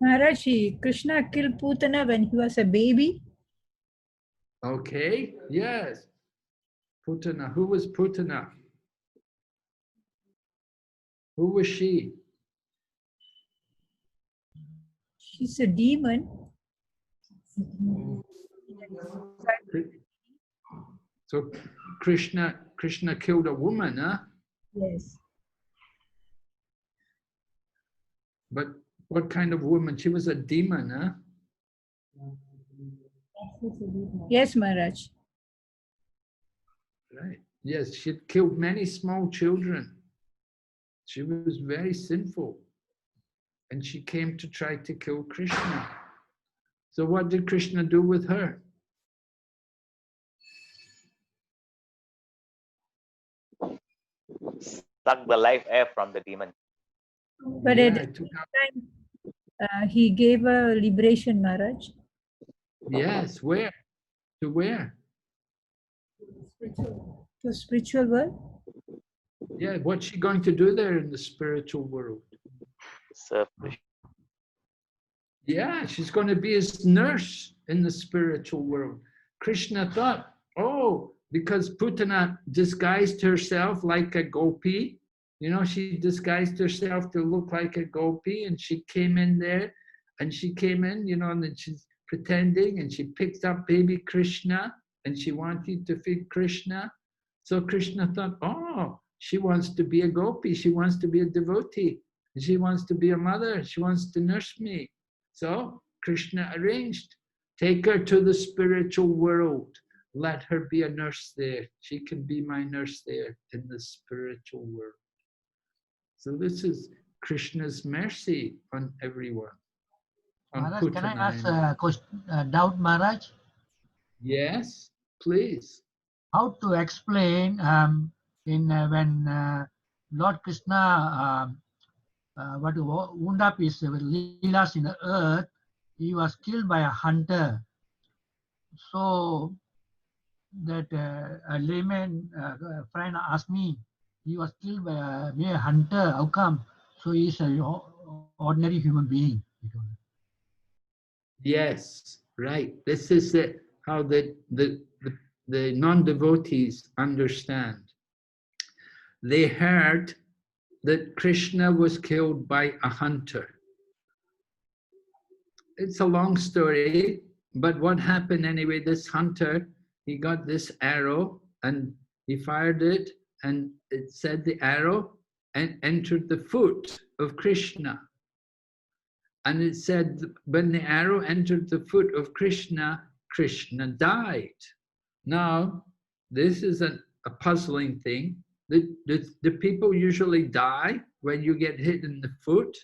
Maharaj, Krishna killed Putana when he was a baby. Okay, yes. Putana. Who was Putana? Who was she? She's a demon. So Krishna killed a woman, huh? Yes. But what kind of woman? She was a demon, huh? Yes, Maharaj. Right. Yes, she killed many small children. She was very sinful. And she came to try to kill Krishna. So what did Krishna do with her? Suck the life air from the demon. But at the same time, he gave a liberation, Maharaj. Yes, where? To where? To spiritual world. Yeah, what's she going to do there in the spiritual world? Serve. Yeah, she's going to be his nurse in the spiritual world. Krishna thought, oh, because Putana disguised herself like a gopi, you know, she disguised herself to look like a gopi, and she came in there, and she came in, you know, and then she's pretending, and she picked up baby Krishna, and she wanted to feed Krishna. So Krishna thought, oh, she wants to be a gopi, she wants to be a devotee, she wants to be a mother, she wants to nurse me. So Krishna arranged, take her to the spiritual world, let her be a nurse there. She can be my nurse there in the spiritual world. So this is Krishna's mercy on everyone. On Maharaj, can I ask Putana. a question, doubt, Maharaj? Yes, please. How to explain when Lord Krishna wound up his leelas in the earth, he was killed by a hunter. So that a layman friend asked me, he was killed by a mere hunter. How come? So he's an ordinary human being. Yes, right. This is how the non-devotees understand. They heard that Krishna was killed by a hunter. It's a long story, but what happened anyway, this hunter, he got this arrow and he fired it, and it said the arrow entered the foot of Krishna. And it said when the arrow entered the foot of Krishna, Krishna died. Now, this is a puzzling thing. The people usually die when you get hit in the foot,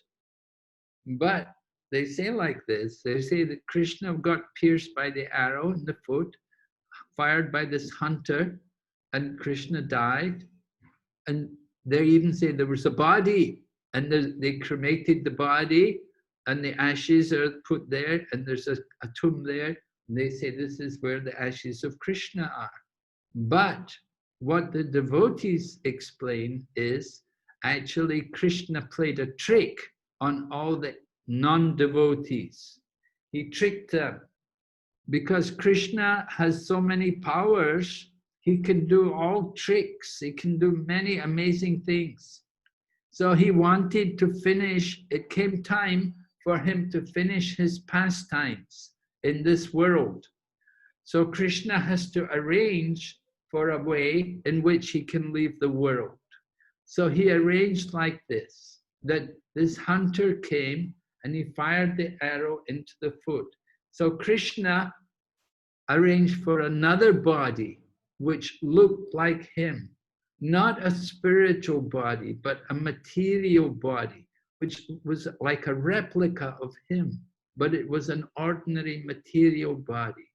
but they say like this. They say that Krishna got pierced by the arrow in the foot, fired by this hunter, and Krishna died. And they even say there was a body, and they cremated the body, and the ashes are put there, and there's a tomb there, and they say this is where the ashes of Krishna are. But what the devotees explain is actually Krishna played a trick on all the non-devotees. He tricked them because Krishna has so many powers. He can do all tricks. He can do many amazing things. So he wanted to finish, it came time for him to finish his pastimes in this world. So Krishna has to arrange for a way in which he can leave the world. So he arranged like this, that this hunter came and he fired the arrow into the foot. So Krishna arranged for another body which looked like him, not a spiritual body, but a material body, which was like a replica of him, but it was an ordinary material body.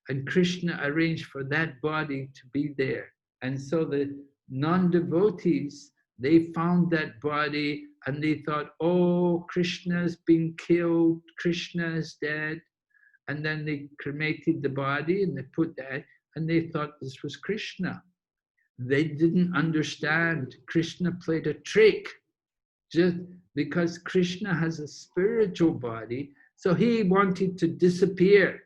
And Krishna arranged for that body to be there. And so the non-devotees, they found that body and they thought, oh, Krishna's been killed, Krishna is dead. And then they cremated the body and they put that, and they thought this was Krishna. They didn't understand. Krishna played a trick. Just because Krishna has a spiritual body, so he wanted to disappear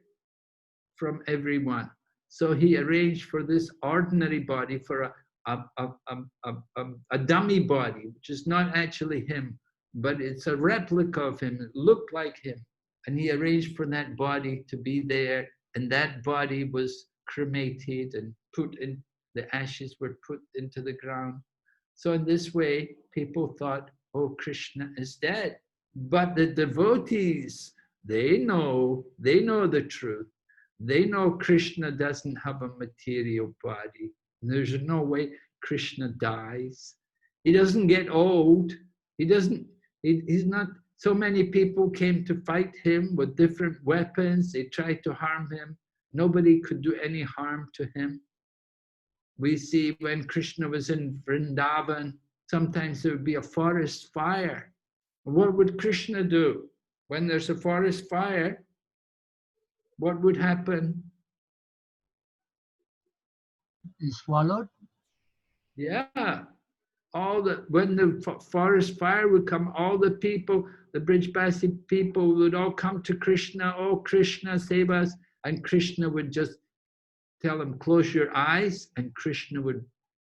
from everyone. So he arranged for this ordinary body, for a dummy body, which is not actually him, but it's a replica of him. It looked like him. And he arranged for that body to be there, and that body was cremated and put in, the ashes were put into the ground. So in this way, people thought, oh, Krishna is dead. But the devotees, they know the truth. They know Krishna doesn't have a material body. There's no way Krishna dies. He doesn't get old. He's not, so many people came to fight him with different weapons. They tried to harm him. Nobody could do any harm to him. We see when Krishna was in Vrindavan, sometimes there would be a forest fire. What would Krishna do? When there's a forest fire, what would happen? Is swallowed? Yeah. When the forest fire would come, all the people, the Brijbasi people would all come to Krishna, oh Krishna, save us. And Krishna would just tell them, close your eyes, and Krishna would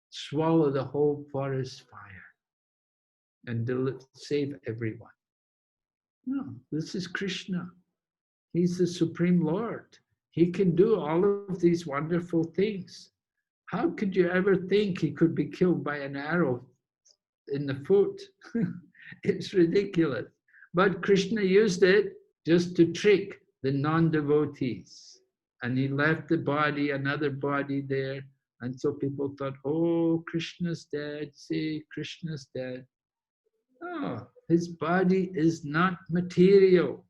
swallow the whole forest fire and save everyone. No, this is Krishna. He's the Supreme Lord. He can do all of these wonderful things. How could you ever think he could be killed by an arrow in the foot? It's ridiculous. But Krishna used it just to trick the non-devotees. And he left the body, another body there. And so people thought, oh, Krishna's dead. See, Krishna's dead. No, his body is not material.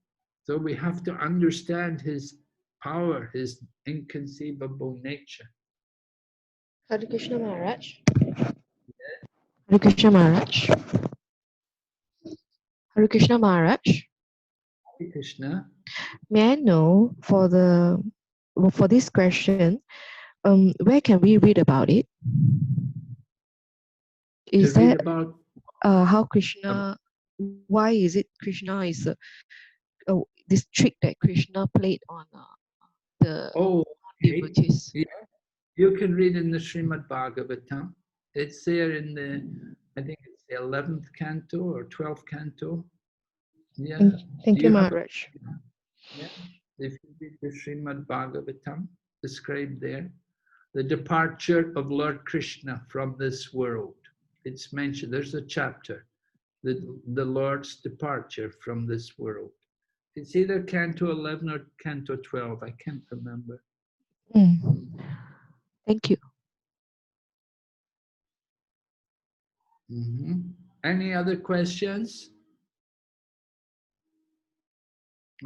So we have to understand his power, his inconceivable nature. Hare Krishna Maharaj. Hare Krishna Maharaj. Hare Krishna Maharaj. Hare Krishna. May I know for this question, where can we read about it? Is that about how Krishna? Why is it Krishna is this trick that Krishna played on the devotees? Yeah. You can read in the Srimad Bhagavatam. It's there in the, I think it's the 11th canto or 12th canto. Yeah. Thank you, Maharaj. Yeah. If you read the Srimad Bhagavatam, described there, the departure of Lord Krishna from this world. It's mentioned, there's a chapter, the Lord's departure from this world. It's either canto 11 or canto 12, I can't remember. Thank you. Any other questions?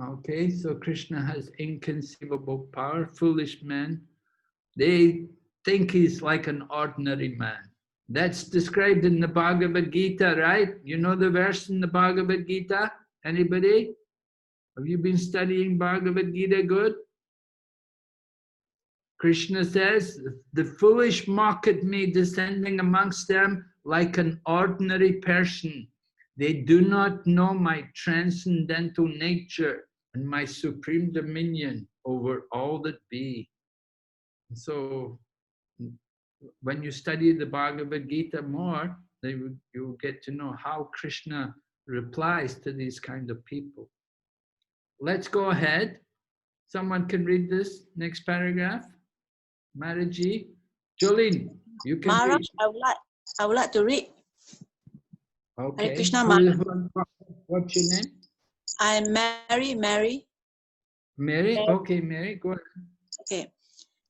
Okay, so Krishna has inconceivable power. Foolish men, they think he's like an ordinary man. That's described in the Bhagavad Gita, right? You know the verse in the Bhagavad Gita? Anybody? Have you been studying Bhagavad Gita good? Krishna says, the foolish mock at me, descending amongst them like an ordinary person. They do not know my transcendental nature and my supreme dominion over all that be. So when you study the Bhagavad Gita more, you'll get to know how Krishna replies to these kind of people. Let's go ahead. Someone can read this next paragraph. Maraji, Jolene, you can Maharaj, read. I would like to read. Okay. Hare Krishna Maharaj. What's your name? I'm Mary. Mary? Okay, Mary, go ahead. Okay.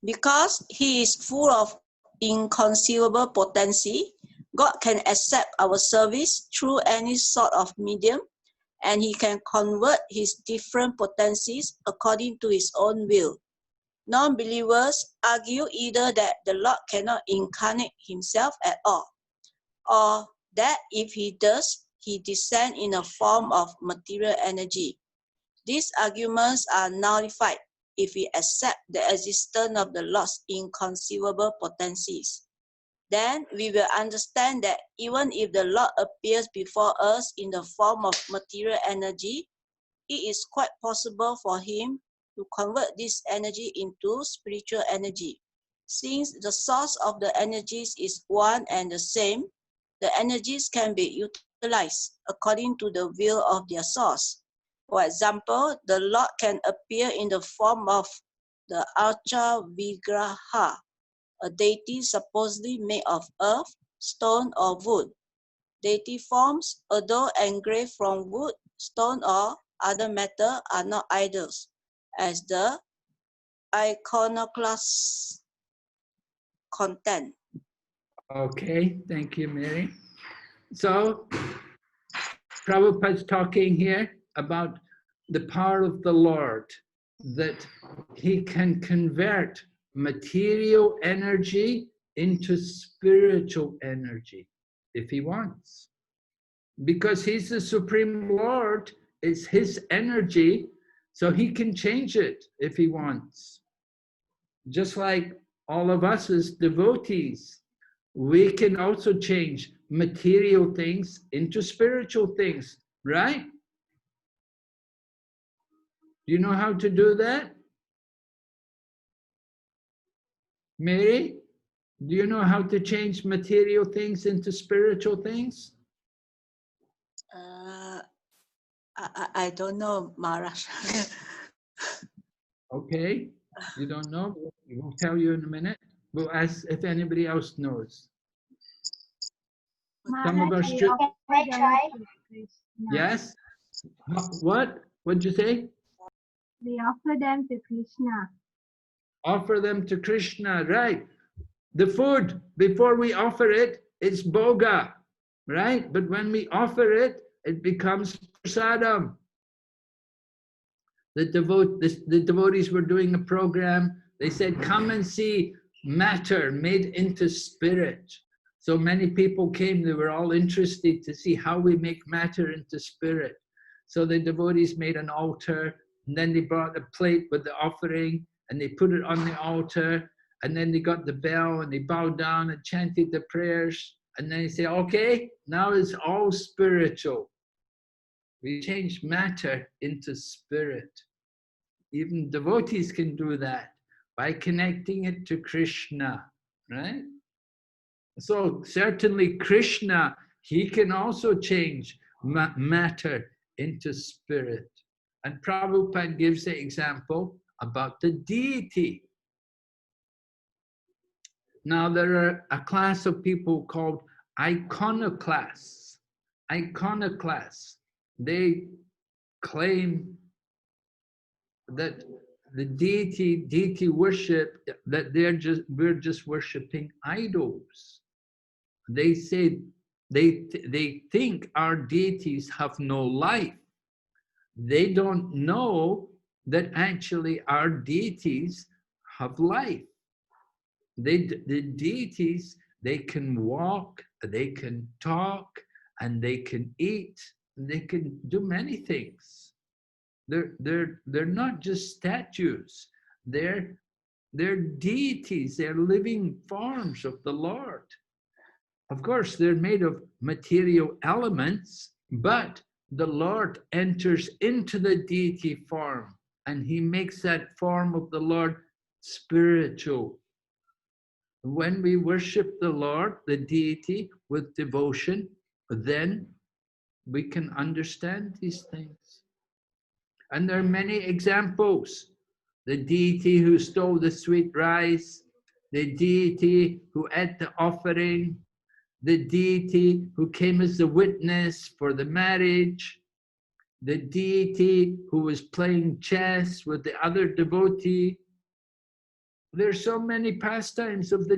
Because he is full of inconceivable potency, God can accept our service through any sort of medium, and he can convert his different potencies according to his own will. Non-believers argue either that the Lord cannot incarnate himself at all, or that if he does, he descends in a form of material energy. These arguments are nullified if we accept the existence of the Lord's inconceivable potencies. Then we will understand that even if the Lord appears before us in the form of material energy, it is quite possible for him to convert this energy into spiritual energy. Since the source of the energies is one and the same, the energies can be utilized according to the will of their source. For example, the Lord can appear in the form of the Archa Vigraha, a deity supposedly made of earth, stone, or wood. Deity forms, although engraved from wood, stone, or other matter, are not idols, as the iconoclast content. Okay, thank you, Mary. So, Prabhupada's talking here about the power of the Lord, that he can convert material energy into spiritual energy if he wants. Because he's the Supreme Lord, it's his energy, so he can change it if he wants. Just like all of us as devotees, we can also change material things into spiritual things, right? Do you know how to do that? Mary, do you know how to change material things into spiritual things? I don't know, Maharaj. Okay, you don't know? We'll tell you in a minute. We'll ask if anybody else knows. Some of our students. Can I try? Yes? What? What'd you say? We offer them to Krishna. Offer them to Krishna, right? The food, before we offer it, it's bhoga, right? But when we offer it, it becomes prasadam. The devotees were doing a program. They said, come and see matter made into spirit. So many people came, they were all interested to see how we make matter into spirit. So the devotees made an altar, and then they brought a plate with the offering, and they put it on the altar, and then they got the bell, and they bowed down and chanted the prayers, and then they say, okay, now it's all spiritual. We change matter into spirit. Even devotees can do that by connecting it to Krishna, right? So certainly Krishna, he can also change matter into spirit. And Prabhupada gives the example about the deity. Now there are a class of people called iconoclasts. Iconoclasts. They claim that the deity worship, that we're just worshiping idols. They say they think our deities have no life. They don't know that actually our deities have life. The deities, they can walk, they can talk, and they can eat, and they can do many things. They're not just statues. They're deities. They're living forms of the Lord. Of course, they're made of material elements, but the Lord enters into the deity form, and he makes that form of the Lord spiritual. When we worship the Lord, the deity, with devotion, then we can understand these things. And there are many examples. The deity who stole the sweet rice, the deity who ate the offering, the deity who came as the witness for the marriage, the deity who was playing chess with the other devotee. There's so many pastimes of the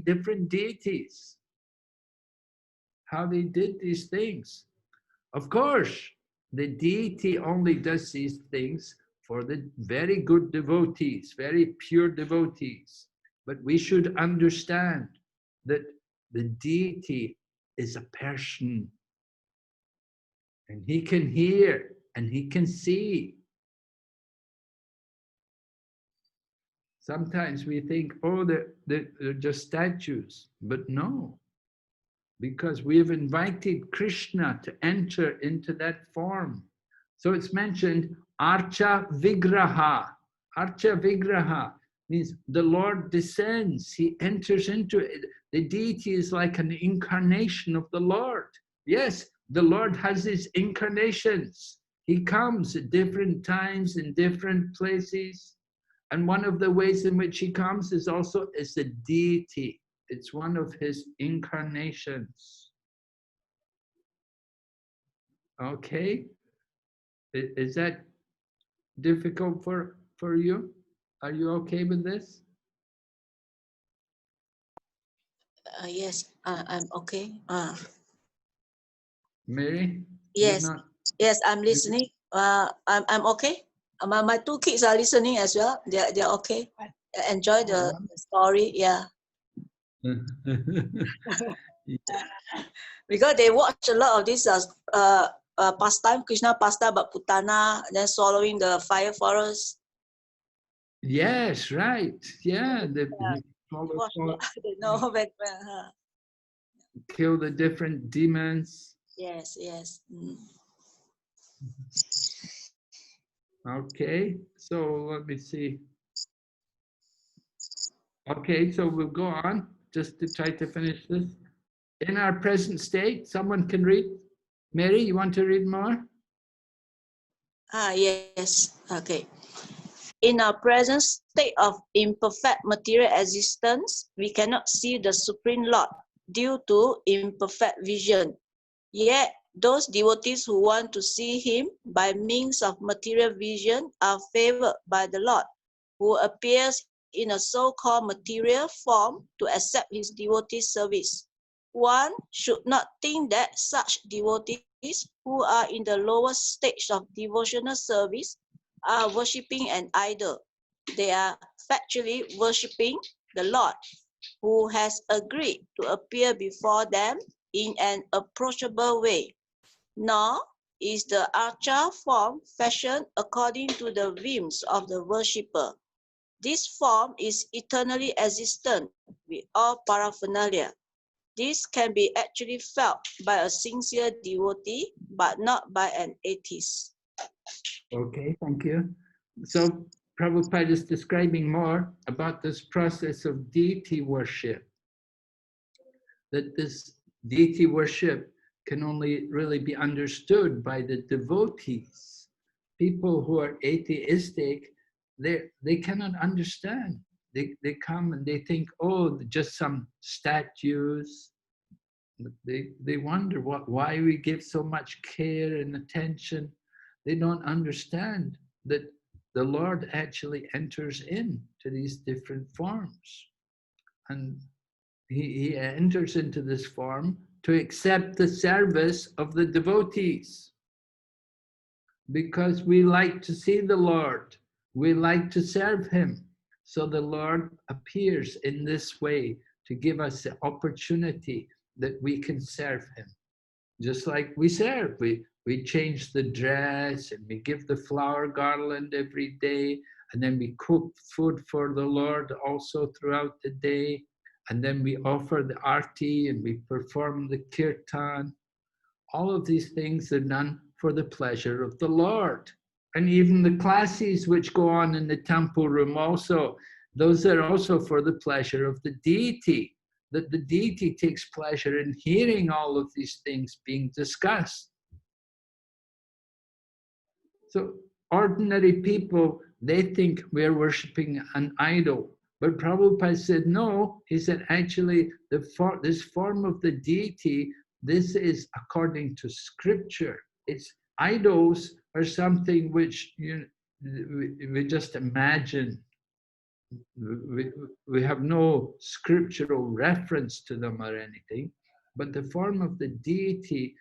different deities, how they did these things. Of course, the deity only does these things for the very good devotees, very pure devotees. But we should understand that the deity is a person, and he can hear and he can see. Sometimes we think, oh, they're just statues, but no, because we have invited Krishna to enter into that form. So it's mentioned Archa Vigraha. Archa Vigraha means the Lord descends, he enters into it. The deity is like an incarnation of the Lord. Yes, the Lord has his incarnations. He comes at different times in different places. And one of the ways in which he comes is also as a deity. It's one of his incarnations. Okay? Is that difficult for you? Are you okay with this? Yes, I'm okay. Mary? Yes, yes, I'm listening. I'm okay. My two kids are listening as well. They're okay. Enjoy the story. Yeah. Because they watch a lot of this pastime, Krishna pastime, but Putana, then swallowing the fire forest. Yes, right. Yeah. They watch a lot. They know very well. Kill the different demons. Yes, yes. Okay, so let me see. Okay, so we'll go on just to try to finish this. In our present state, someone can read. Mary, you want to read more? Yes. Okay. In our present state of imperfect material existence, we cannot see the Supreme Lord due to imperfect vision. Yet, those devotees who want to see him by means of material vision are favored by the Lord, who appears in a so-called material form to accept his devotee service. One should not think that such devotees who are in the lowest stage of devotional service are worshipping an idol. They are factually worshipping the Lord, who has agreed to appear before them in an approachable way. Nor is the archa form fashioned according to the whims of the worshipper. This form is eternally existent with all paraphernalia. This can be actually felt by a sincere devotee, but not by an atheist. Okay, thank you. So Prabhupada is describing more about this process of deity worship. That this deity worship can only really be understood by the devotees. People who are atheistic, they cannot understand. They come and they think, oh, just some statues. They wonder why we give so much care and attention. They don't understand that the Lord actually enters into these different forms. And he enters into this form to accept the service of the devotees. Because we like to see the Lord, we like to serve him. So the Lord appears in this way to give us the opportunity that we can serve him. Just like we serve, we change the dress and we give the flower garland every day, and then we cook food for the Lord also throughout the day. And then we offer the arti and we perform the kirtan. All of these things are done for the pleasure of the Lord. And even the classes which go on in the temple room also, those are also for the pleasure of the deity. That the deity takes pleasure in hearing all of these things being discussed. So ordinary people, they think we're worshipping an idol. But Prabhupada said, no, he said, actually, this form of the deity, this is according to scripture. It's idols are something which we just imagine. We have no scriptural reference to them or anything, but the form of the deity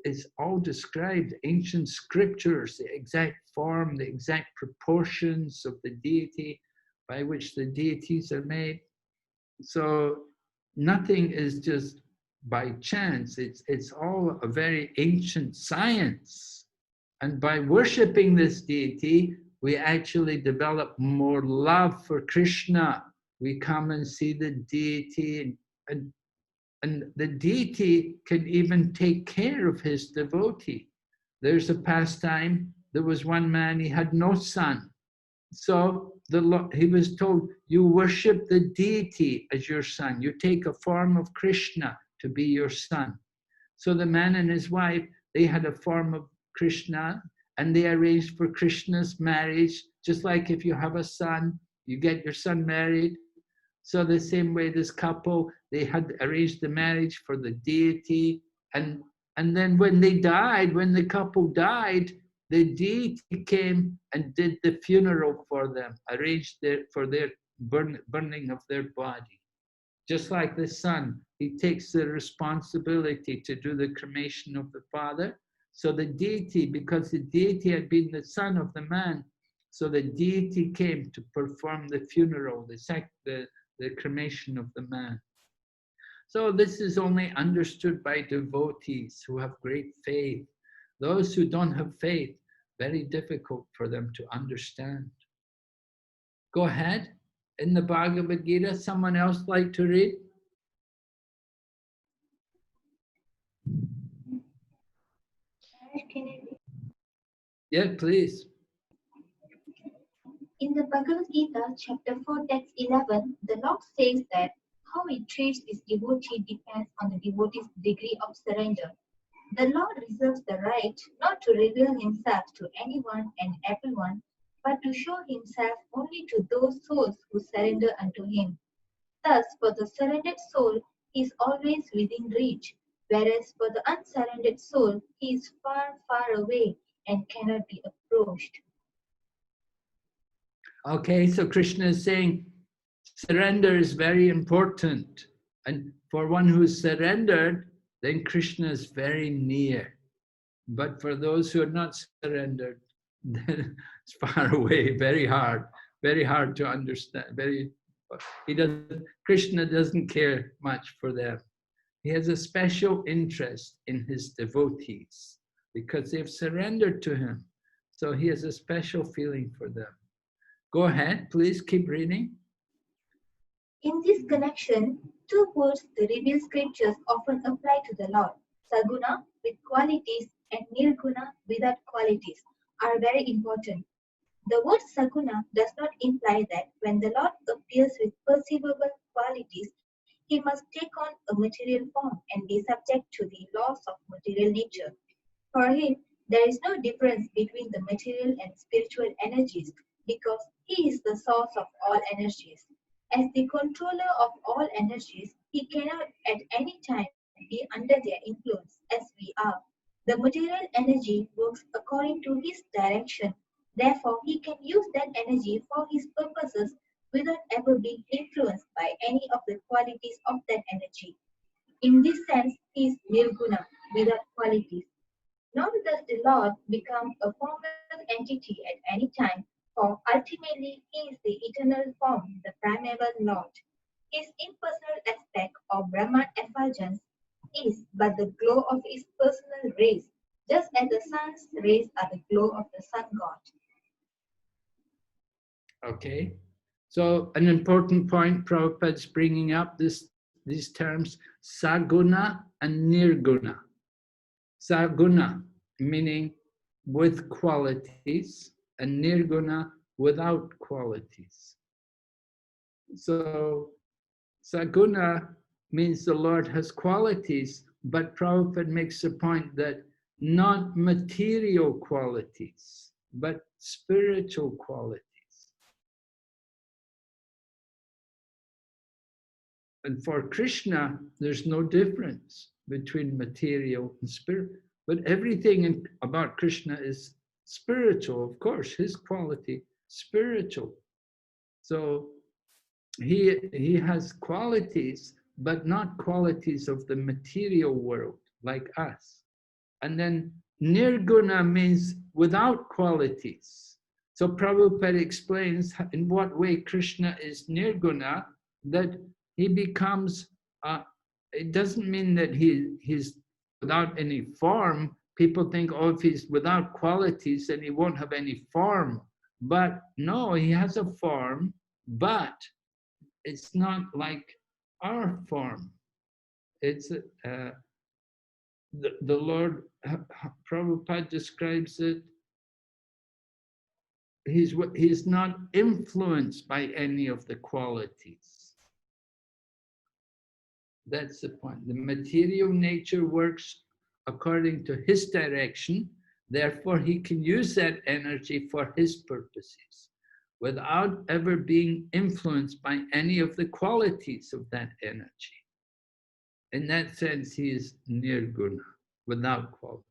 is all described, ancient scriptures, the exact form, the exact proportions of the deity by which the deities are made. So nothing is just by chance. It's all a very ancient science. And by worshipping this deity, we actually develop more love for Krishna. We come and see the deity, and the deity can even take care of his devotee. There's a pastime. There was one man, he had no son. So he was told, you worship the deity as your son. You take a form of Krishna to be your son. So the man and his wife, they had a form of Krishna, and they arranged for Krishna's marriage. Just like if you have a son, you get your son married. So the same way this couple, they had arranged the marriage for the deity. And then when they died, when the couple died, the deity came and did the funeral for them, arranged for their burning of their body. Just like the son, he takes the responsibility to do the cremation of the father. So the deity, because the deity had been the son of the man, so the deity came to perform the funeral, the cremation of the man. So this is only understood by devotees who have great faith. Those who don't have faith, very difficult for them to understand. Go ahead. In the Bhagavad Gita, someone else like to read? Yeah, please. In the Bhagavad Gita, chapter 4, text 11, the Lord says that how he treats his devotee depends on the devotee's degree of surrender. The Lord reserves the right not to reveal himself to anyone and everyone, but to show himself only to those souls who surrender unto him. Thus, for the surrendered soul, he is always within reach, whereas for the unsurrendered soul, he is far, far away and cannot be approached. Okay, so Krishna is saying surrender is very important. And for one who's surrendered, then Krishna is very near. But for those who are not surrendered, then it's far away, very hard to understand. Krishna doesn't care much for them. He has a special interest in his devotees because they've surrendered to him. So he has a special feeling for them. Go ahead, please keep reading. In this connection, two words the revealed scriptures often apply to the Lord. Saguna with qualities and Nirguna without qualities are very important. The word Saguna does not imply that when the Lord appears with perceivable qualities, he must take on a material form and be subject to the laws of material nature. For him, there is no difference between the material and spiritual energies because he is the source of all energies. As the controller of all energies, he cannot at any time be under their influence as we are. The material energy works according to his direction. Therefore, he can use that energy for his purposes without ever being influenced by any of the qualities of that energy. In this sense, he is Nirguna, without qualities. Nor does the Lord become a formless entity at any time, for ultimately he is the eternal form, the primeval Lord. His impersonal aspect or Brahman effulgence is but the glow of his personal rays, just as the sun's rays are the glow of the sun god. Okay, so an important point Prabhupada is bringing up these terms, Saguna and Nirguna. Saguna, meaning with qualities, and Nirguna, without qualities. So Saguna means the Lord has qualities, but Prabhupada makes the point that not material qualities, but spiritual qualities. And for Krishna, there's no difference between material and spirit. But everything about Krishna is Spiritual, of course, his quality, spiritual. So he has qualities, but not qualities of the material world like us. And then nirguna means without qualities. So Prabhupada explains in what way Krishna is nirguna, that he becomes, it doesn't mean that he's without any form. People think, oh, if he's without qualities, then he won't have any form. But no, he has a form, but it's not like our form. It's the Lord, Prabhupada describes it, he's not influenced by any of the qualities. That's the point. The material nature works according to his direction, therefore he can use that energy for his purposes without ever being influenced by any of the qualities of that energy. In that sense, he is nirguna, without quality.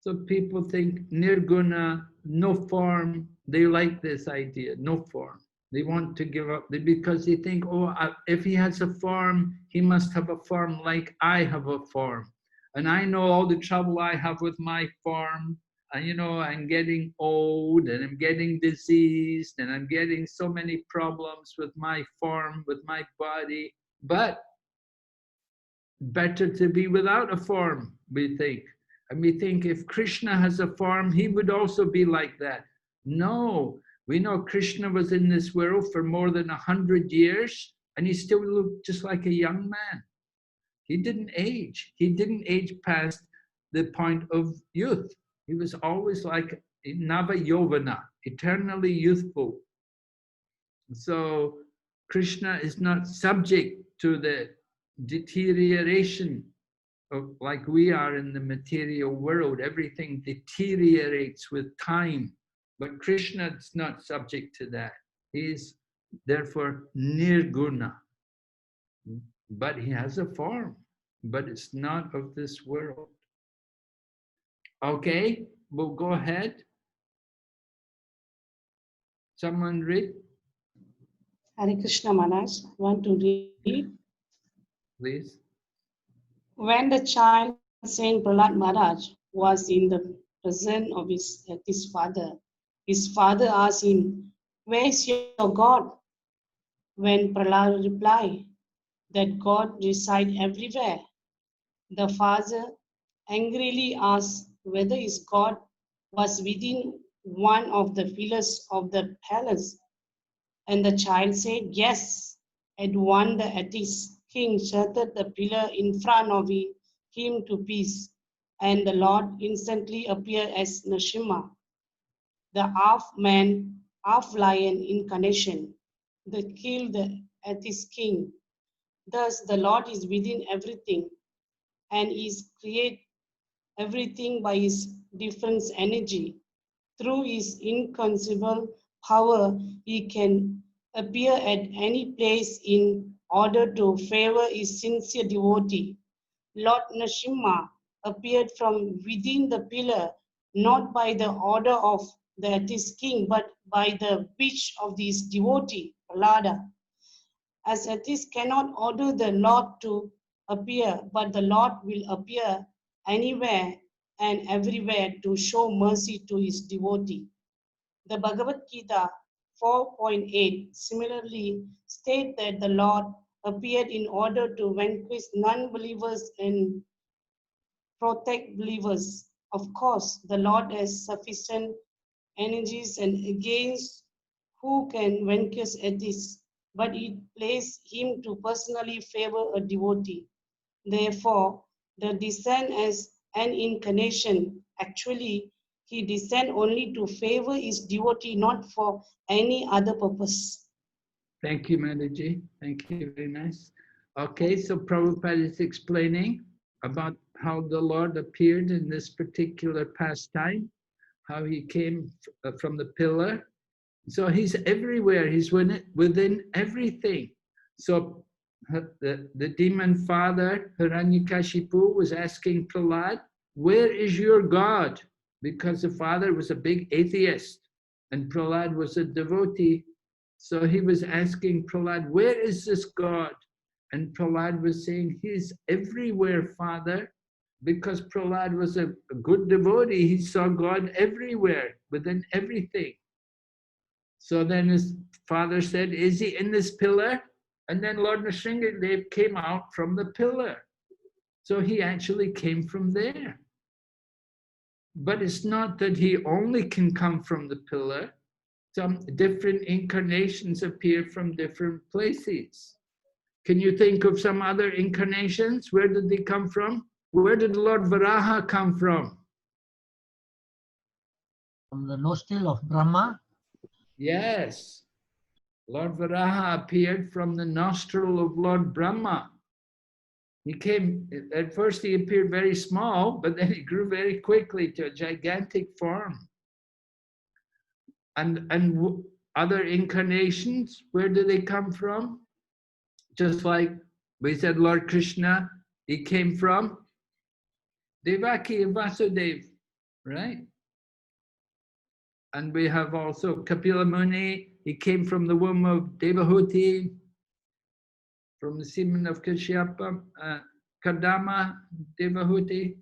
So people think nirguna, no form, they like this idea, no form. They want to give up, because they think, oh, if he has a form, he must have a form like I have a form. And I know all the trouble I have with my form. And, you know, I'm getting old and I'm getting diseased and I'm getting so many problems with my form, with my body. But better to be without a form, we think. And we think if Krishna has a form, he would also be like that. No, we know Krishna was in this world for more than 100 years and he still looked just like a young man. He didn't age. He didn't age past the point of youth. He was always like Nava Yovana, eternally youthful. So Krishna is not subject to the deterioration of, like we are in the material world. Everything deteriorates with time, but Krishna is not subject to that. He is therefore nirguna, but he has a form, but it's not of this world. Okay, we'll go ahead. Someone read? Hare Krishna Maharaj, want to read? Please. When the child Saint Prahlad Maharaj was in the presence of his father asked him, "Where is your God?" When Prahlad replied that God resides everywhere, the father angrily asked whether his God was within one of the pillars of the palace. And the child said, yes. At once the atheist king shattered the pillar in front of him to pieces, and the Lord instantly appeared as Narasimha, the half-man, half-lion incarnation, that killed the atheist king. Thus the Lord is within everything, and is create everything by his different energy. Through his inconceivable power, he can appear at any place in order to favor his sincere devotee. Lord Narasimha appeared from within the pillar, not by the order of the atheist king, but by the wish of his devotee, Prahlada. As atheists cannot order the Lord to appear, but the Lord will appear anywhere and everywhere to show mercy to his devotee. The Bhagavad Gita 4.8 similarly states that the Lord appeared in order to vanquish non-believers and protect believers. Of course, the Lord has sufficient energies and against who can vanquish atheists, but it pleased him to personally favor a devotee. Therefore, the descent as an incarnation, actually, he descend only to favor his devotee, not for any other purpose. Thank you, Mataji. Thank you, very nice. Okay, so Prabhupada is explaining about how the Lord appeared in this particular pastime, how he came from the pillar. So he's everywhere, he's within everything. So the demon father, Hiranyakashipu, was asking Prahlad, where is your God? because the father was a big atheist and Prahlad was a devotee. So he was asking Prahlad, where is this God? And Prahlad was saying, he's everywhere, Father, because Prahlad was a good devotee. He saw God everywhere, within everything. So then his father said, is he in this pillar? And then Lord Nrsimhadev came out from the pillar. So he actually came from there. But it's not that he only can come from the pillar. Some different incarnations appear from different places. Can you think of some other incarnations? Where did they come from? Where did Lord Varaha come from? From the nostril of Brahma. Yes. Lord Varaha appeared from the nostril of Lord Brahma. He came, at first he appeared very small, but then he grew very quickly to a gigantic form. And other incarnations, where do they come from? Just like we said, Lord Krishna, he came from Devaki and Vasudeva, right? And we have also Kapila Muni, he came from the womb of Devahuti, from the semen of Kashyapa, Kadama, Devahuti.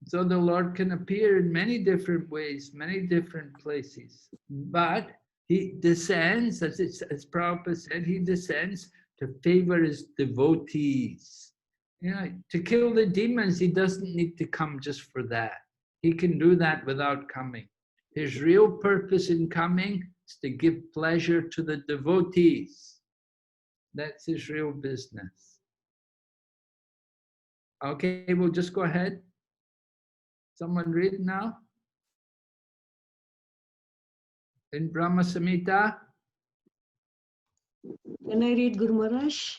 So the Lord can appear in many different ways, many different places. But he descends, as Prabhupada said, he descends to favor his devotees. You know, to kill the demons, he doesn't need to come just for that. He can do that without coming. His real purpose in coming is to give pleasure to the devotees. That's his real business. Okay, we'll just go ahead. Someone read now? In Brahma Samhita? Can I read, Guru Maharaj?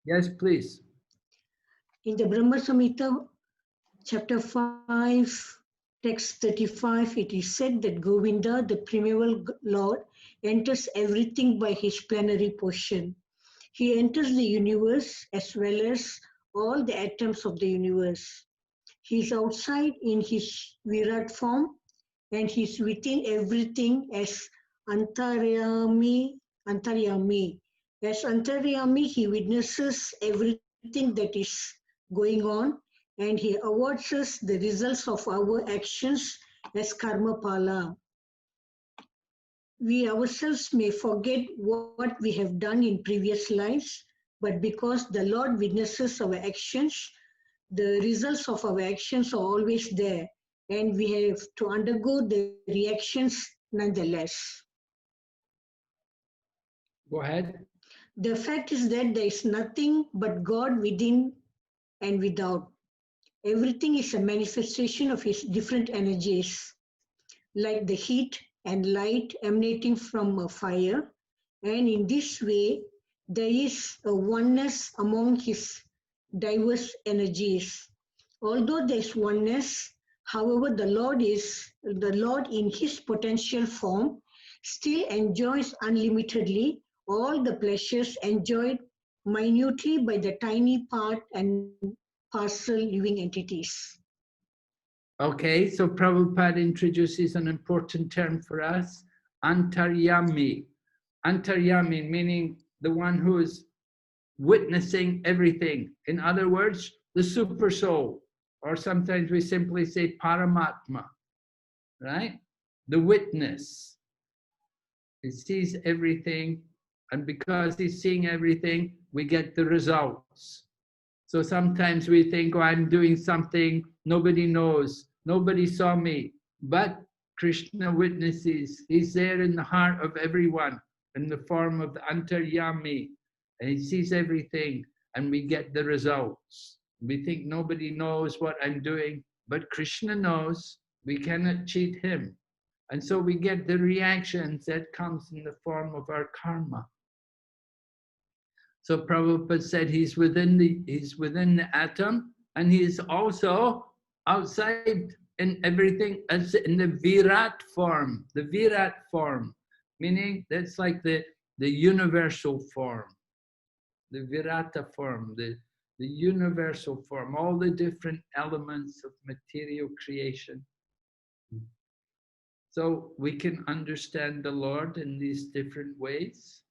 Yes, please. In the Brahma Samhita, chapter 5, text 35, it is said that Govinda, the primeval Lord, enters everything by his plenary portion. He enters the universe as well as all the atoms of the universe. He is outside in his Virat form, and he is within everything as Antaryami. As Antaryami, he witnesses everything that is going on, and he awards us the results of our actions as Karma Pala. We ourselves may forget what we have done in previous lives, but because the Lord witnesses our actions, the results of our actions are always there, and we have to undergo the reactions nonetheless. Go ahead. The fact is that there is nothing but God within and without. Everything is a manifestation of his different energies, like the heat and light emanating from a fire, and in this way there is a oneness among his diverse energies. Although there is oneness, however, the Lord in his potential form still enjoys unlimitedly all the pleasures enjoyed minutely by the tiny part and parcel living entities. Okay, so Prabhupada introduces an important term for us, Antaryami. Antaryami meaning the one who is witnessing everything. In other words, the super soul, or sometimes we simply say Paramatma, right? The witness. He sees everything, and because he's seeing everything, we get the results. So sometimes we think, oh, I'm doing something, nobody knows, nobody saw me. But Krishna witnesses, he's there in the heart of everyone, in the form of the Antaryami, and he sees everything, and we get the results. We think nobody knows what I'm doing, but Krishna knows. We cannot cheat him. And so we get the reactions that comes in the form of our karma. So Prabhupada said he's within the atom, and he is also outside in everything as in the Virat form. The Virat form, meaning that's like the universal form, the Virata form, the universal form, all the different elements of material creation. So we can understand the Lord in these different ways.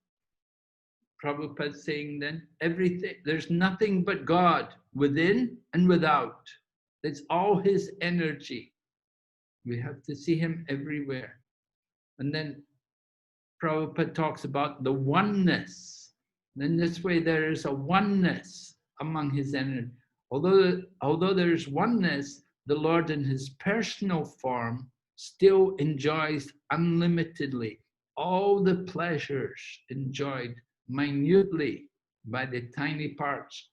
Prabhupada saying then, everything, there's nothing but God within and without. It's all his energy. We have to see him everywhere. And then Prabhupada talks about the oneness. In this way, there is a oneness among his energy. Although there is oneness, the Lord in his personal form still enjoys unlimitedly all the pleasures enjoyed minutely by the tiny parts.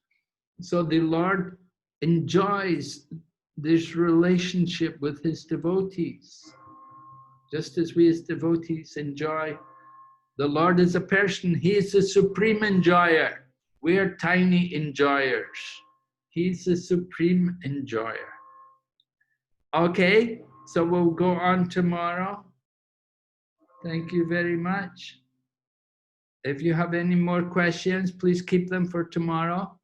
So the Lord enjoys this relationship with his devotees. Just as we as devotees enjoy, the Lord is a person, he is the supreme enjoyer. We are tiny enjoyers. He's the supreme enjoyer. Okay, so we'll go on tomorrow. Thank you very much. If you have any more questions, please keep them for tomorrow.